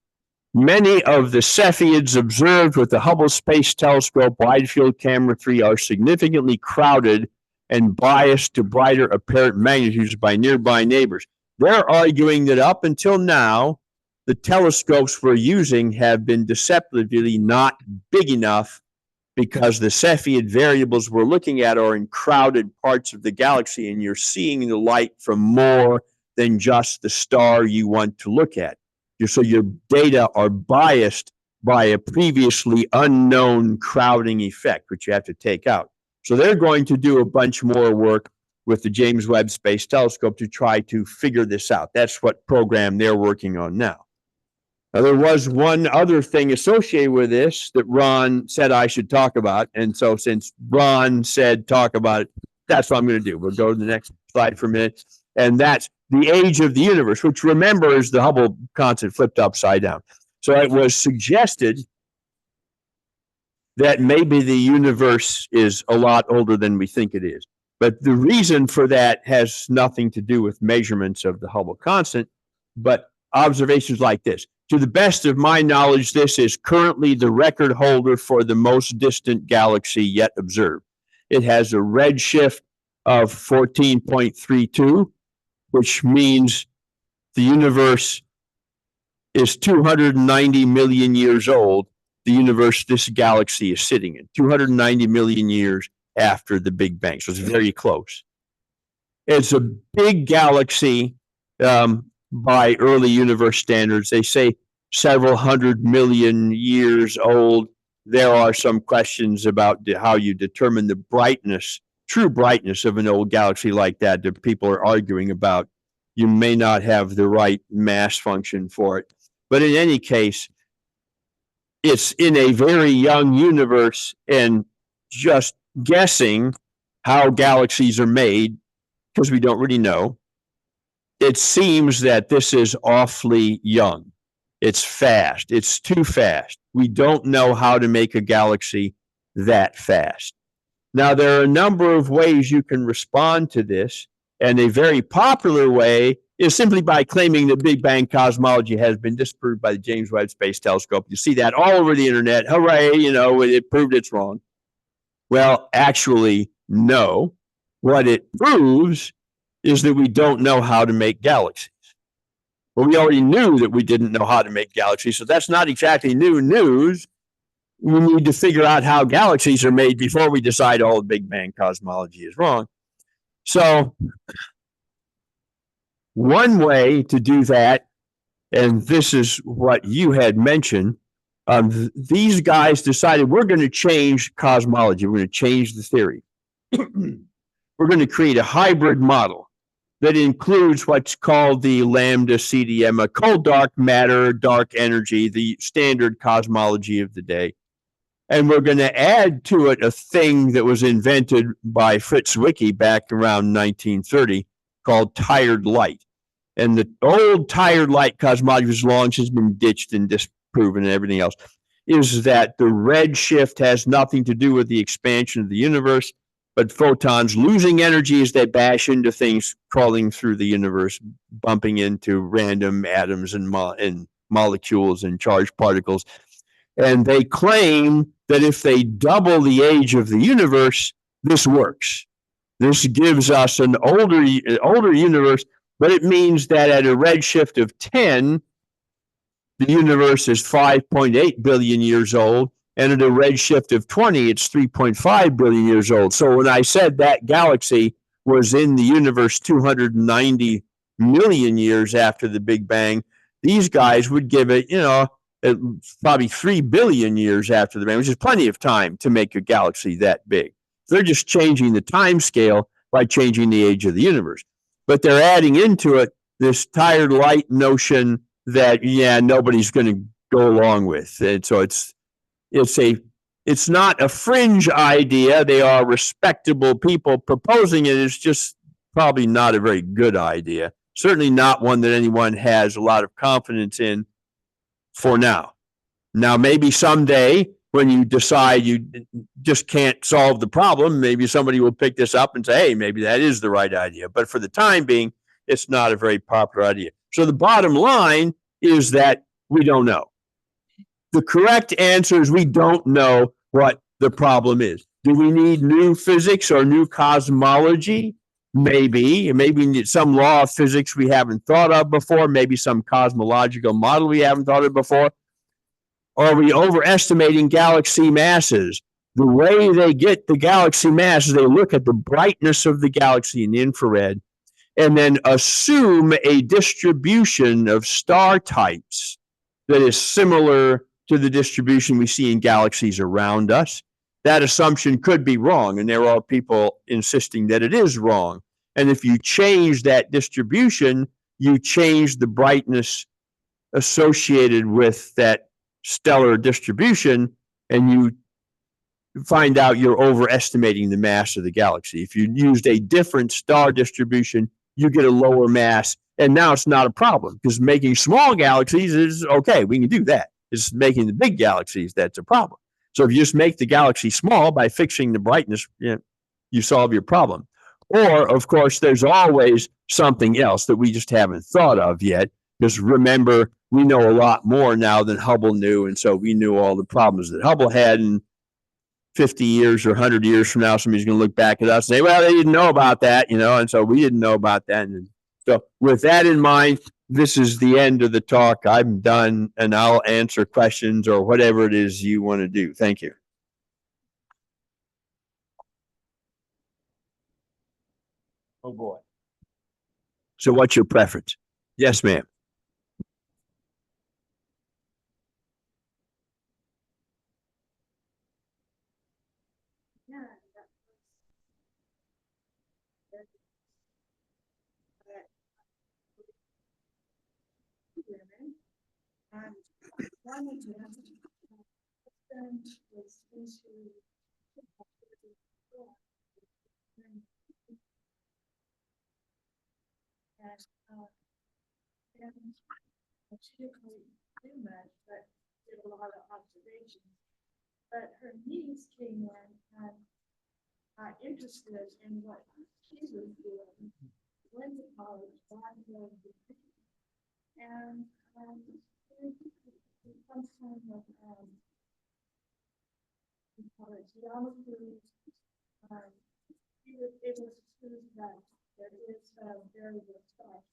many of the Cepheids observed with the Hubble Space Telescope Wide Field Camera 3 are significantly crowded and biased to brighter apparent magnitudes by nearby neighbors. They're arguing that up until now, the telescopes we're using have been deceptively not big enough because the Cepheid variables we're looking at are in crowded parts of the galaxy, and you're seeing the light from more than just the star you want to look at. So your data are biased by a previously unknown crowding effect, which you have to take out. So they're going to do a bunch more work with the James Webb Space Telescope to try to figure this out. That's what program they're working on now. Now, there was one other thing associated with this that Ron said I should talk about. And so since Ron said talk about it, that's what I'm going to do. We'll go to the next slide for a minute. And that's the age of the universe, which, remember, is the Hubble constant flipped upside down. So it was suggested that maybe the universe is a lot older than we think it is. But the reason for that has nothing to do with measurements of the Hubble constant, but observations like this. To the best of my knowledge, this is currently the record holder for the most distant galaxy yet observed. It has a redshift of 14.32, which means the universe is 290 million years old. The universe this galaxy is sitting in 290 million years after the Big Bang. So it's very close. It's a big galaxy by early universe standards. They say several 100 million years old. There are some questions about how you determine the brightness, true brightness of an old galaxy like that people are arguing about. You may not have the right mass function for it. But in any case, it's in a very young universe, and just guessing how galaxies are made, because we don't really know, it seems that this is awfully young. It's fast. It's too fast. We don't know how to make a galaxy that fast. Now, there are a number of ways you can respond to this, and a very popular way is simply by claiming that Big Bang cosmology has been disproved by the James Webb Space Telescope. You see that all over the internet. Hooray, it proved it's wrong. Well, actually, no. What it proves is that we don't know how to make galaxies. Well, we already knew that we didn't know how to make galaxies, so that's not exactly new news. We need to figure out how galaxies are made before we decide all the Big Bang cosmology is wrong. So one way to do that, and this is what you had mentioned, these guys decided we're going to change cosmology. We're going to change the theory. We're going to create a hybrid model that includes what's called the lambda CDM, a cold dark matter, dark energy, the standard cosmology of the day. And we're going to add to it a thing that was invented by Fritz Zwicky back around 1930 called tired light. And the old tired light cosmology, which long has been ditched and disproven and everything else, is that the red shift has nothing to do with the expansion of the universe, but photons losing energy as they bash into things crawling through the universe, bumping into random atoms and molecules and charged particles. And they claim that if they double the age of the universe, this works. This gives us an older universe, but it means that at a redshift of 10, the universe is 5.8 billion years old, and at a redshift of 20, it's 3.5 billion years old. So when I said that galaxy was in the universe 290 million years after the Big Bang, these guys would give it, probably 3 billion years after the Bang, which is plenty of time to make a galaxy that big. They're just changing the time scale by changing the age of the universe. But they're adding into it this tired light notion that, nobody's going to go along with. And so it's not a fringe idea. They are respectable people proposing it. It's just probably not a very good idea. Certainly not one that anyone has a lot of confidence in for now. Now, maybe someday when you decide you just can't solve the problem, maybe somebody will pick this up and say, hey, maybe that is the right idea. But for the time being, it's not a very popular idea. So the bottom line is that we don't know. The correct answer is we don't know what the problem is. Do we need new physics or new cosmology? Maybe we need some law of physics we haven't thought of before, maybe some cosmological model we haven't thought of before. Or are we overestimating galaxy masses? The way they get the galaxy mass is they look at the brightness of the galaxy in the infrared and then assume a distribution of star types that is similar to the distribution we see in galaxies around us. That assumption could be wrong, and there are people insisting that it is wrong. And if you change that distribution, you change the brightness associated with that stellar distribution, and you find out you're overestimating the mass of the galaxy. If you used a different star distribution, you get a lower mass, and now it's not a problem, because making small galaxies is okay. We can do that. It's making the big galaxies that's a problem. So if you just make the galaxy small by fixing the brightness, you solve your problem. Or, of course, there's always something else that we just haven't thought of yet. Because remember, we know a lot more now than Hubble knew, and so we knew all the problems that Hubble had. And 50 years or 100 years from now, somebody's going to look back at us and say, well, they didn't know about that, and so we didn't know about that. And so with that in mind, this is the end of the talk. I'm done, and I'll answer questions or whatever it is you want to do. Thank you. Oh, boy. So what's your preference? Yes, ma'am. And one of them was into and she didn't really do much, but did a lot of observations. But her niece came in and interested in what she was doing, went to college, got her degree, and some kind of geometry. She was able to prove that there is variable stuff.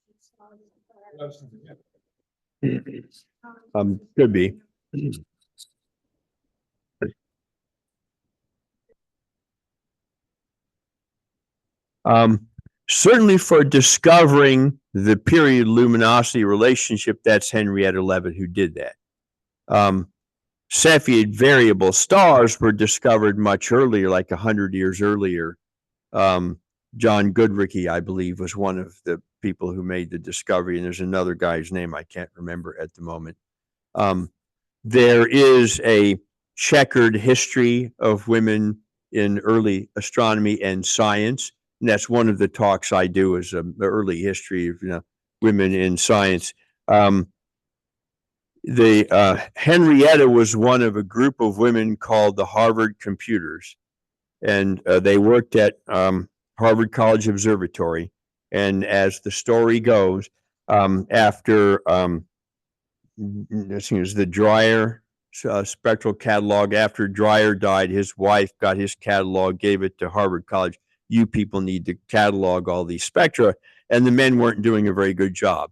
Could be. Certainly for discovering the period luminosity relationship, that's Henrietta Leavitt who did that. Cepheid variable stars were discovered much earlier, like 100 years earlier. John Goodricke, I believe, was one of the people who made the discovery, and there's another guy's name I can't remember at the moment. There is a checkered history of women in early astronomy and science, and that's one of the talks I do is the early history of women in science. Henrietta was one of a group of women called the Harvard Computers, and they worked at Harvard College Observatory. And as the story goes, after the Dreyer spectral catalog, after Dreyer died, his wife got his catalog, gave it to Harvard College. You people need to catalog all these spectra, and the men weren't doing a very good job.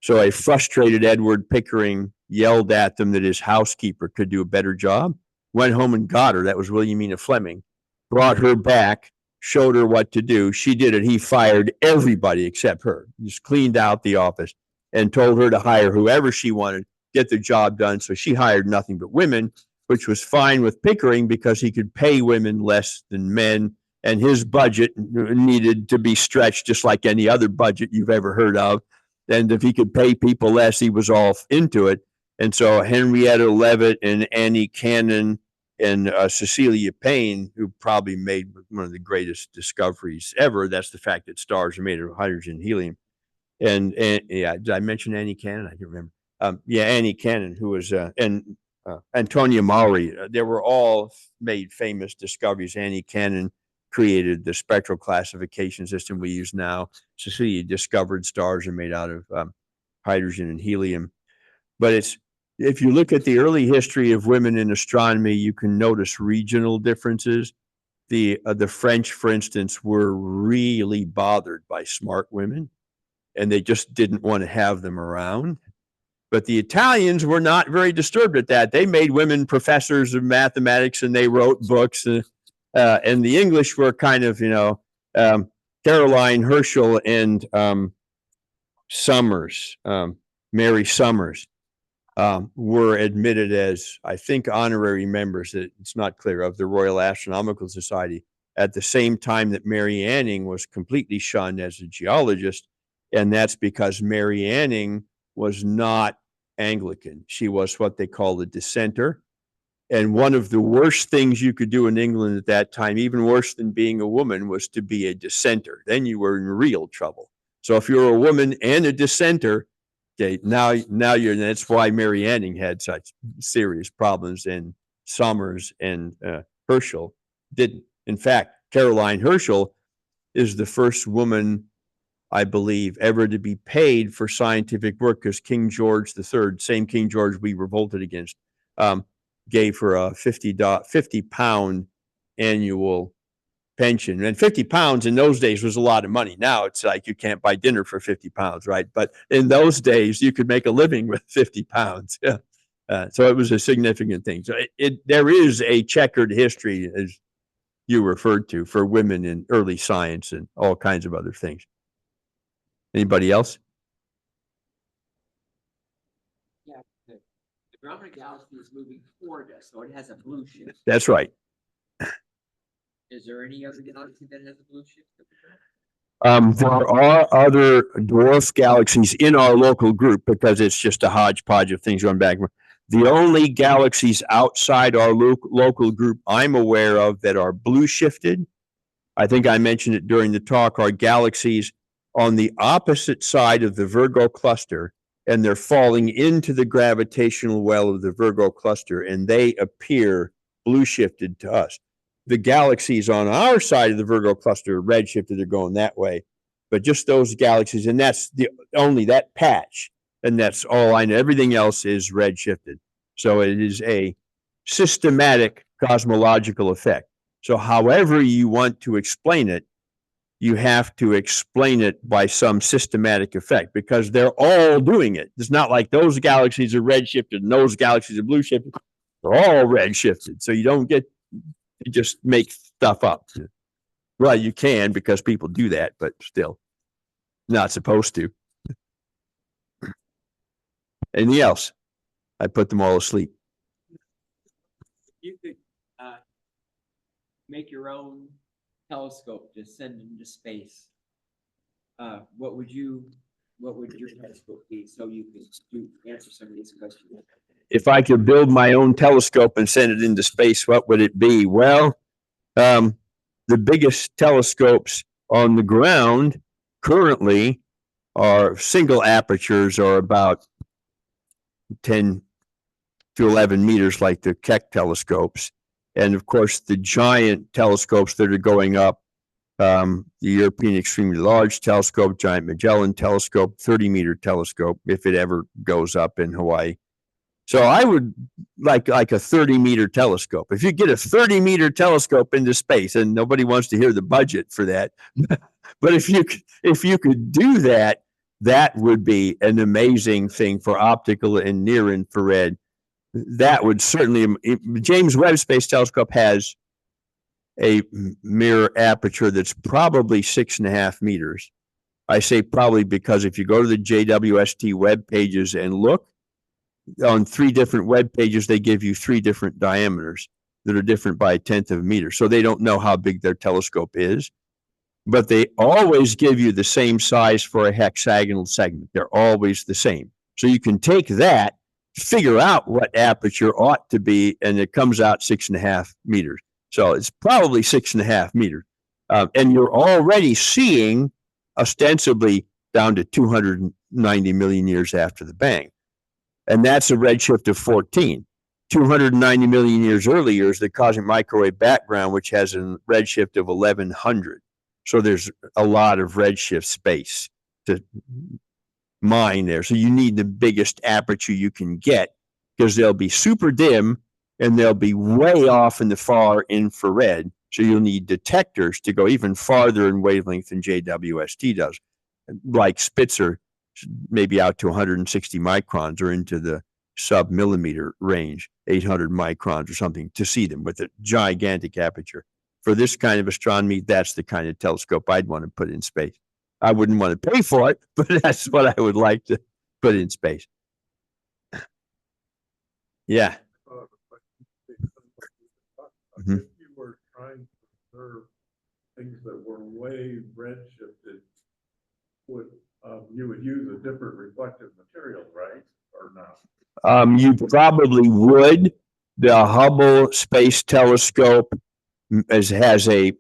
So a frustrated Edward Pickering yelled at them that his housekeeper could do a better job, went home and got her. That was Williamina Fleming, brought her back, showed her what to do. She did it. He fired everybody except her. Just cleaned out the office and told her to hire whoever she wanted, get the job done. So she hired nothing but women, which was fine with Pickering because he could pay women less than men, and his budget needed to be stretched just like any other budget you've ever heard of. And if he could pay people less, he was all into it. And so Henrietta Leavitt and Annie Cannon and Cecilia Payne, who probably made one of the greatest discoveries ever, that's the fact that stars are made of hydrogen and helium. And yeah, did I mention Annie Cannon? I can't remember. Yeah, Annie Cannon, who was, and Antonia Maury, they were all made famous discoveries. Annie Cannon created the spectral classification system we use now. Cecilia discovered stars are made out of hydrogen and helium. But if you look at the early history of women in astronomy, you can notice regional differences. The French, for instance, were really bothered by smart women, and they just didn't want to have them around. But the Italians were not very disturbed at that. They made women professors of mathematics, and they wrote books. And the English were kind of, Caroline Herschel and Summers, Mary Summers, were admitted as, I think, honorary members, it's not clear, of the Royal Astronomical Society at the same time that Mary Anning was completely shunned as a geologist. And that's because Mary Anning was not Anglican. She was what they call a dissenter. And one of the worst things you could do in England at that time, even worse than being a woman, was to be a dissenter. Then you were in real trouble. So if you're a woman and a dissenter, okay, now you're, that's why Mary Anning had such serious problems, and Summers and Herschel didn't. In fact, Caroline Herschel is the first woman, I believe, ever to be paid for scientific work, because King George III, same King George we revolted against, gave her a 50-pound annual pension. And 50 pounds in those days was a lot of money. Now it's like you can't buy dinner for 50 pounds, right? But in those days, you could make a living with 50 pounds. Yeah. So it was a significant thing. So there is a checkered history, as you referred to, for women in early science and all kinds of other things. Anybody else? Yeah, the Andromeda Galaxy is moving toward us, so it has a blue shift. That's right. Is there any other galaxy that has a blue shift? There are other dwarf galaxies in our local group because it's just a hodgepodge of things going back. The only galaxies outside our local group I'm aware of that are blue shifted, I think I mentioned it during the talk, are galaxies on the opposite side of the Virgo cluster, and they're falling into the gravitational well of the Virgo cluster, and they appear blue shifted to us. The galaxies on our side of the Virgo cluster are red shifted, they're going that way. But just those galaxies, and that's the only that patch, and that's all I know. Everything else is red shifted. So it is a systematic cosmological effect. So however you want to explain it, you have to explain it by some systematic effect because they're all doing it. It's not like those galaxies are red shifted and those galaxies are blue shifted. They're all red shifted. So you don't get to just make stuff up. Well, you can because people do that, but still not supposed to. Anything else? I put them all asleep. You could make your own telescope to send into space. What would your telescope be so you could answer some of these questions? If I could build my own telescope and send it into space, what would it be? Well, the biggest telescopes on the ground currently are single apertures, are about 10 to 11 meters, like the Keck telescopes. And of course, the giant telescopes that are going up, the European Extremely Large Telescope, Giant Magellan Telescope, 30-meter telescope, if it ever goes up in Hawaii. So I would like a 30-meter telescope. If you get a 30-meter telescope into space, and nobody wants to hear the budget for that, but if you could do that, that would be an amazing thing for optical and near infrared. That would certainly. James Webb Space Telescope has a mirror aperture that's probably 6.5 meters. I say probably because if you go to the JWST web pages and look, on 3 different web pages, they give you 3 different diameters that are different by 1/10 of a meter. So they don't know how big their telescope is, but they always give you the same size for a hexagonal segment. They're always the same. So you can take that, figure out what aperture ought to be, and it comes out 6.5 meters. So it's probably 6.5 meters. And you're already seeing ostensibly down to 290 million years after the bang. And that's a redshift of 14. 290 million years earlier is the cosmic microwave background, which has a redshift of 1100. So there's a lot of redshift space to mine there. So you need the biggest aperture you can get because they'll be super dim and they'll be way off in the far infrared. So you'll need detectors to go even farther in wavelength than JWST does. Like Spitzer, maybe out to 160 microns or into the sub-millimeter range, 800 microns or something, to see them with a gigantic aperture. For this kind of astronomy, that's the kind of telescope I'd want to put in space. I wouldn't want to pay for it, but that's what I would like to put in space. Yeah. If you were trying to observe things that were way redshifted, you would use a different reflective material, right? Or not? You probably would. The Hubble Space Telescope has a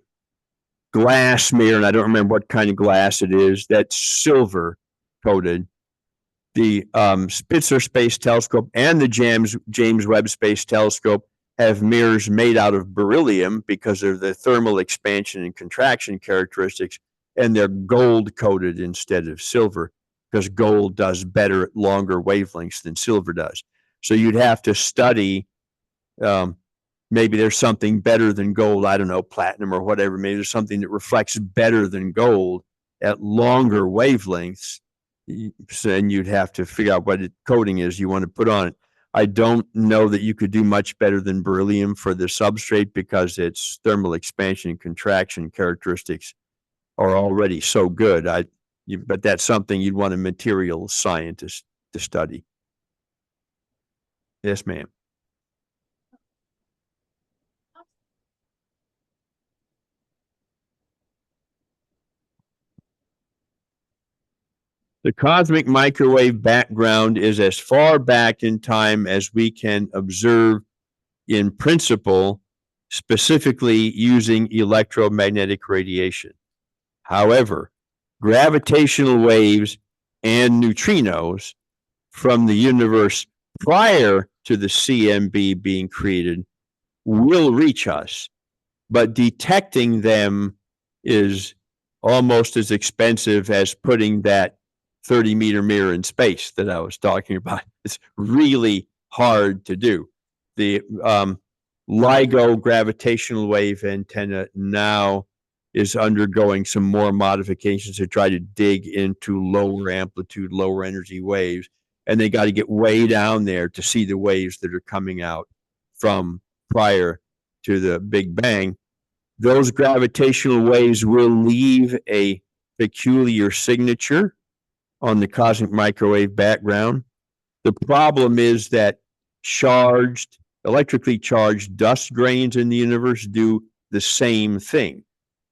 glass mirror, and I don't remember what kind of glass it is, that's silver coated. The Spitzer Space Telescope and the James Webb Space Telescope have mirrors made out of beryllium because of the thermal expansion and contraction characteristics, and they're gold coated instead of silver because gold does better at longer wavelengths than silver does. So you'd have to study maybe there's something better than gold. I don't know, platinum or whatever. Maybe there's something that reflects better than gold at longer wavelengths. And you'd have to figure out what coating is you want to put on it. I don't know that you could do much better than beryllium for the substrate because its thermal expansion and contraction characteristics are already so good. But that's something you'd want a materials scientist to study. Yes, ma'am. The cosmic microwave background is as far back in time as we can observe in principle, specifically using electromagnetic radiation. However, gravitational waves and neutrinos from the universe prior to the CMB being created will reach us, but detecting them is almost as expensive as putting that 30-meter mirror in space that I was talking about. It's really hard to do. The LIGO gravitational wave antenna now is undergoing some more modifications to try to dig into lower amplitude, lower energy waves. And they got to get way down there to see the waves that are coming out from prior to the Big Bang. Those gravitational waves will leave a peculiar signature on the cosmic microwave background. The problem is that electrically charged dust grains in the universe do the same thing.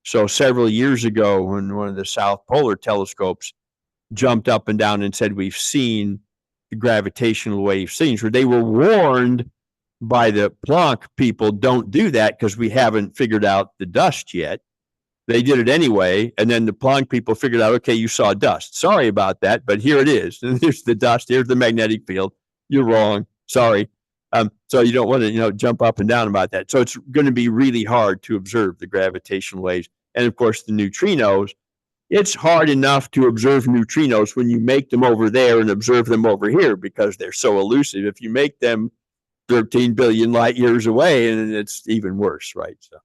So several years ago, when one of the South Polar telescopes jumped up and down and said, we've seen the gravitational wave signature, they were warned by the Planck people, don't do that because we haven't figured out the dust yet. They did it anyway, and then the Planck people figured out, okay, you saw dust. Sorry about that, but here it is. And here's the dust. Here's the magnetic field. You're wrong. Sorry. So you don't want to, jump up and down about that. So it's going to be really hard to observe the gravitational waves. And of course, the neutrinos. It's hard enough to observe neutrinos when you make them over there and observe them over here because they're so elusive. If you make them 13 billion light years away, and it's even worse, right? So.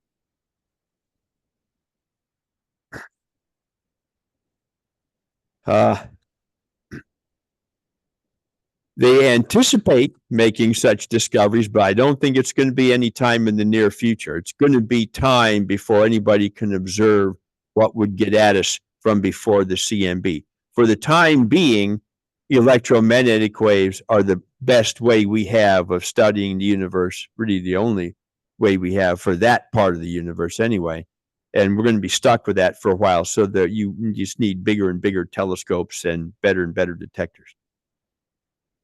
They anticipate making such discoveries, but I don't think it's going to be any time in the near future. It's going to be time before anybody can observe what would get at us from before the CMB. For the time being, electromagnetic waves are the best way we have of studying the universe, really the only way we have for that part of the universe anyway. And we're going to be stuck with that for a while, so that you just need bigger and bigger telescopes and better detectors.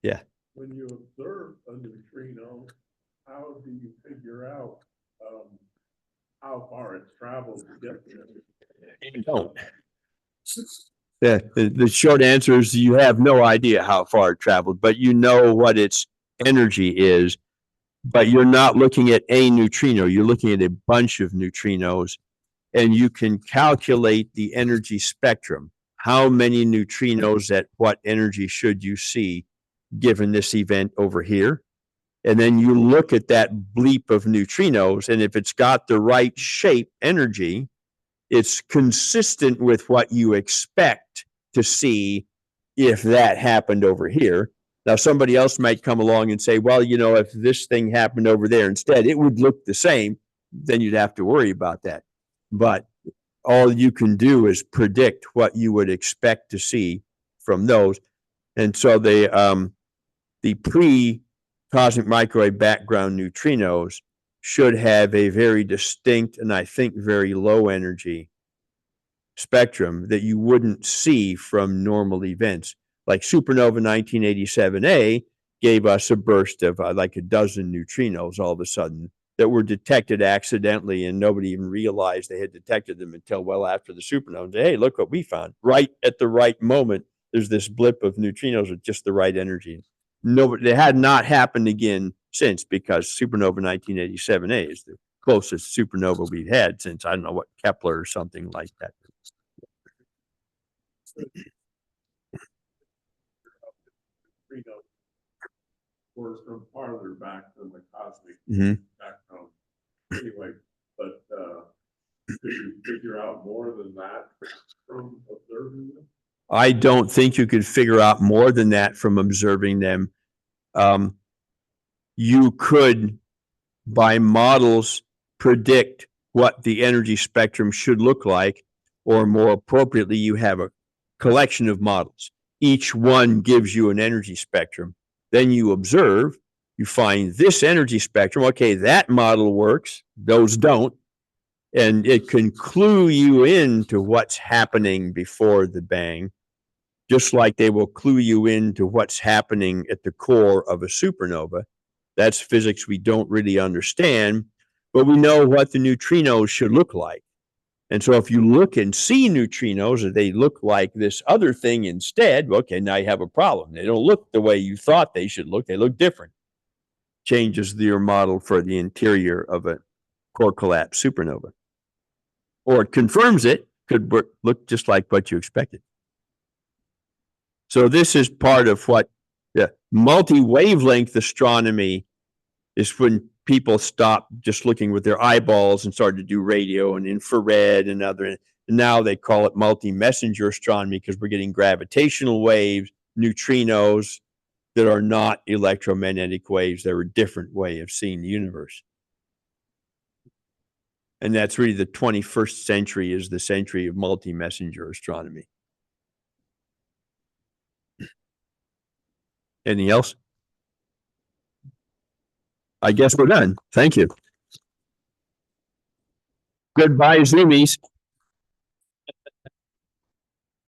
Yeah. When you observe a neutrino, how do you figure out how far it's traveled to get there? You don't. The short answer is you have no idea how far it traveled, but you know what its energy is. But you're not looking at a neutrino. You're looking at a bunch of neutrinos, and you can calculate the energy spectrum. How many neutrinos at what energy should you see given this event over here? And then you look at that bleep of neutrinos, and if it's got the right shape energy, it's consistent with what you expect to see if that happened over here. Now, somebody else might come along and say, well, if this thing happened over there instead, it would look the same. Then you'd have to worry about that. But all you can do is predict what you would expect to see from those. And so the pre-cosmic microwave background neutrinos should have a very distinct and I think very low energy spectrum that you wouldn't see from normal events. Like supernova 1987A gave us a burst of like a dozen neutrinos all of a sudden that were detected accidentally, and nobody even realized they had detected them until well after the supernova. Hey, look what we found. Right at the right moment, there's this blip of neutrinos with just the right energy. It had not happened again since, because supernova 1987A is the closest supernova we've had since, I don't know what, Kepler or something like that. Neutrino, or from farther back than the cosmic background Anyway, but, could you figure out more than that from observing them? I don't think you could figure out more than that from observing them. You could, by models, predict what the energy spectrum should look like, or more appropriately, you have a collection of models. Each one gives you an energy spectrum. Then you observe, you find this energy spectrum. Okay, that model works, those don't. And it can clue you into what's happening before the bang, just like they will clue you into what's happening at the core of a supernova. That's physics we don't really understand, but we know what the neutrinos should look like. And so if you look and see neutrinos and they look like this other thing instead, okay, now you have a problem. They don't look the way you thought they should look. They look different. Changes your model for the interior of a core collapse supernova. Or it confirms it, could look just like what you expected. So this is part of what the multi-wavelength astronomy is, when people stop just looking with their eyeballs and started to do radio and infrared and other. And now they call it multi-messenger astronomy because we're getting gravitational waves, neutrinos that are not electromagnetic waves. They're a different way of seeing the universe. And that's really the 21st century is the century of multi-messenger astronomy. Anything else? I guess we're done. Thank you. Goodbye, Zoomies.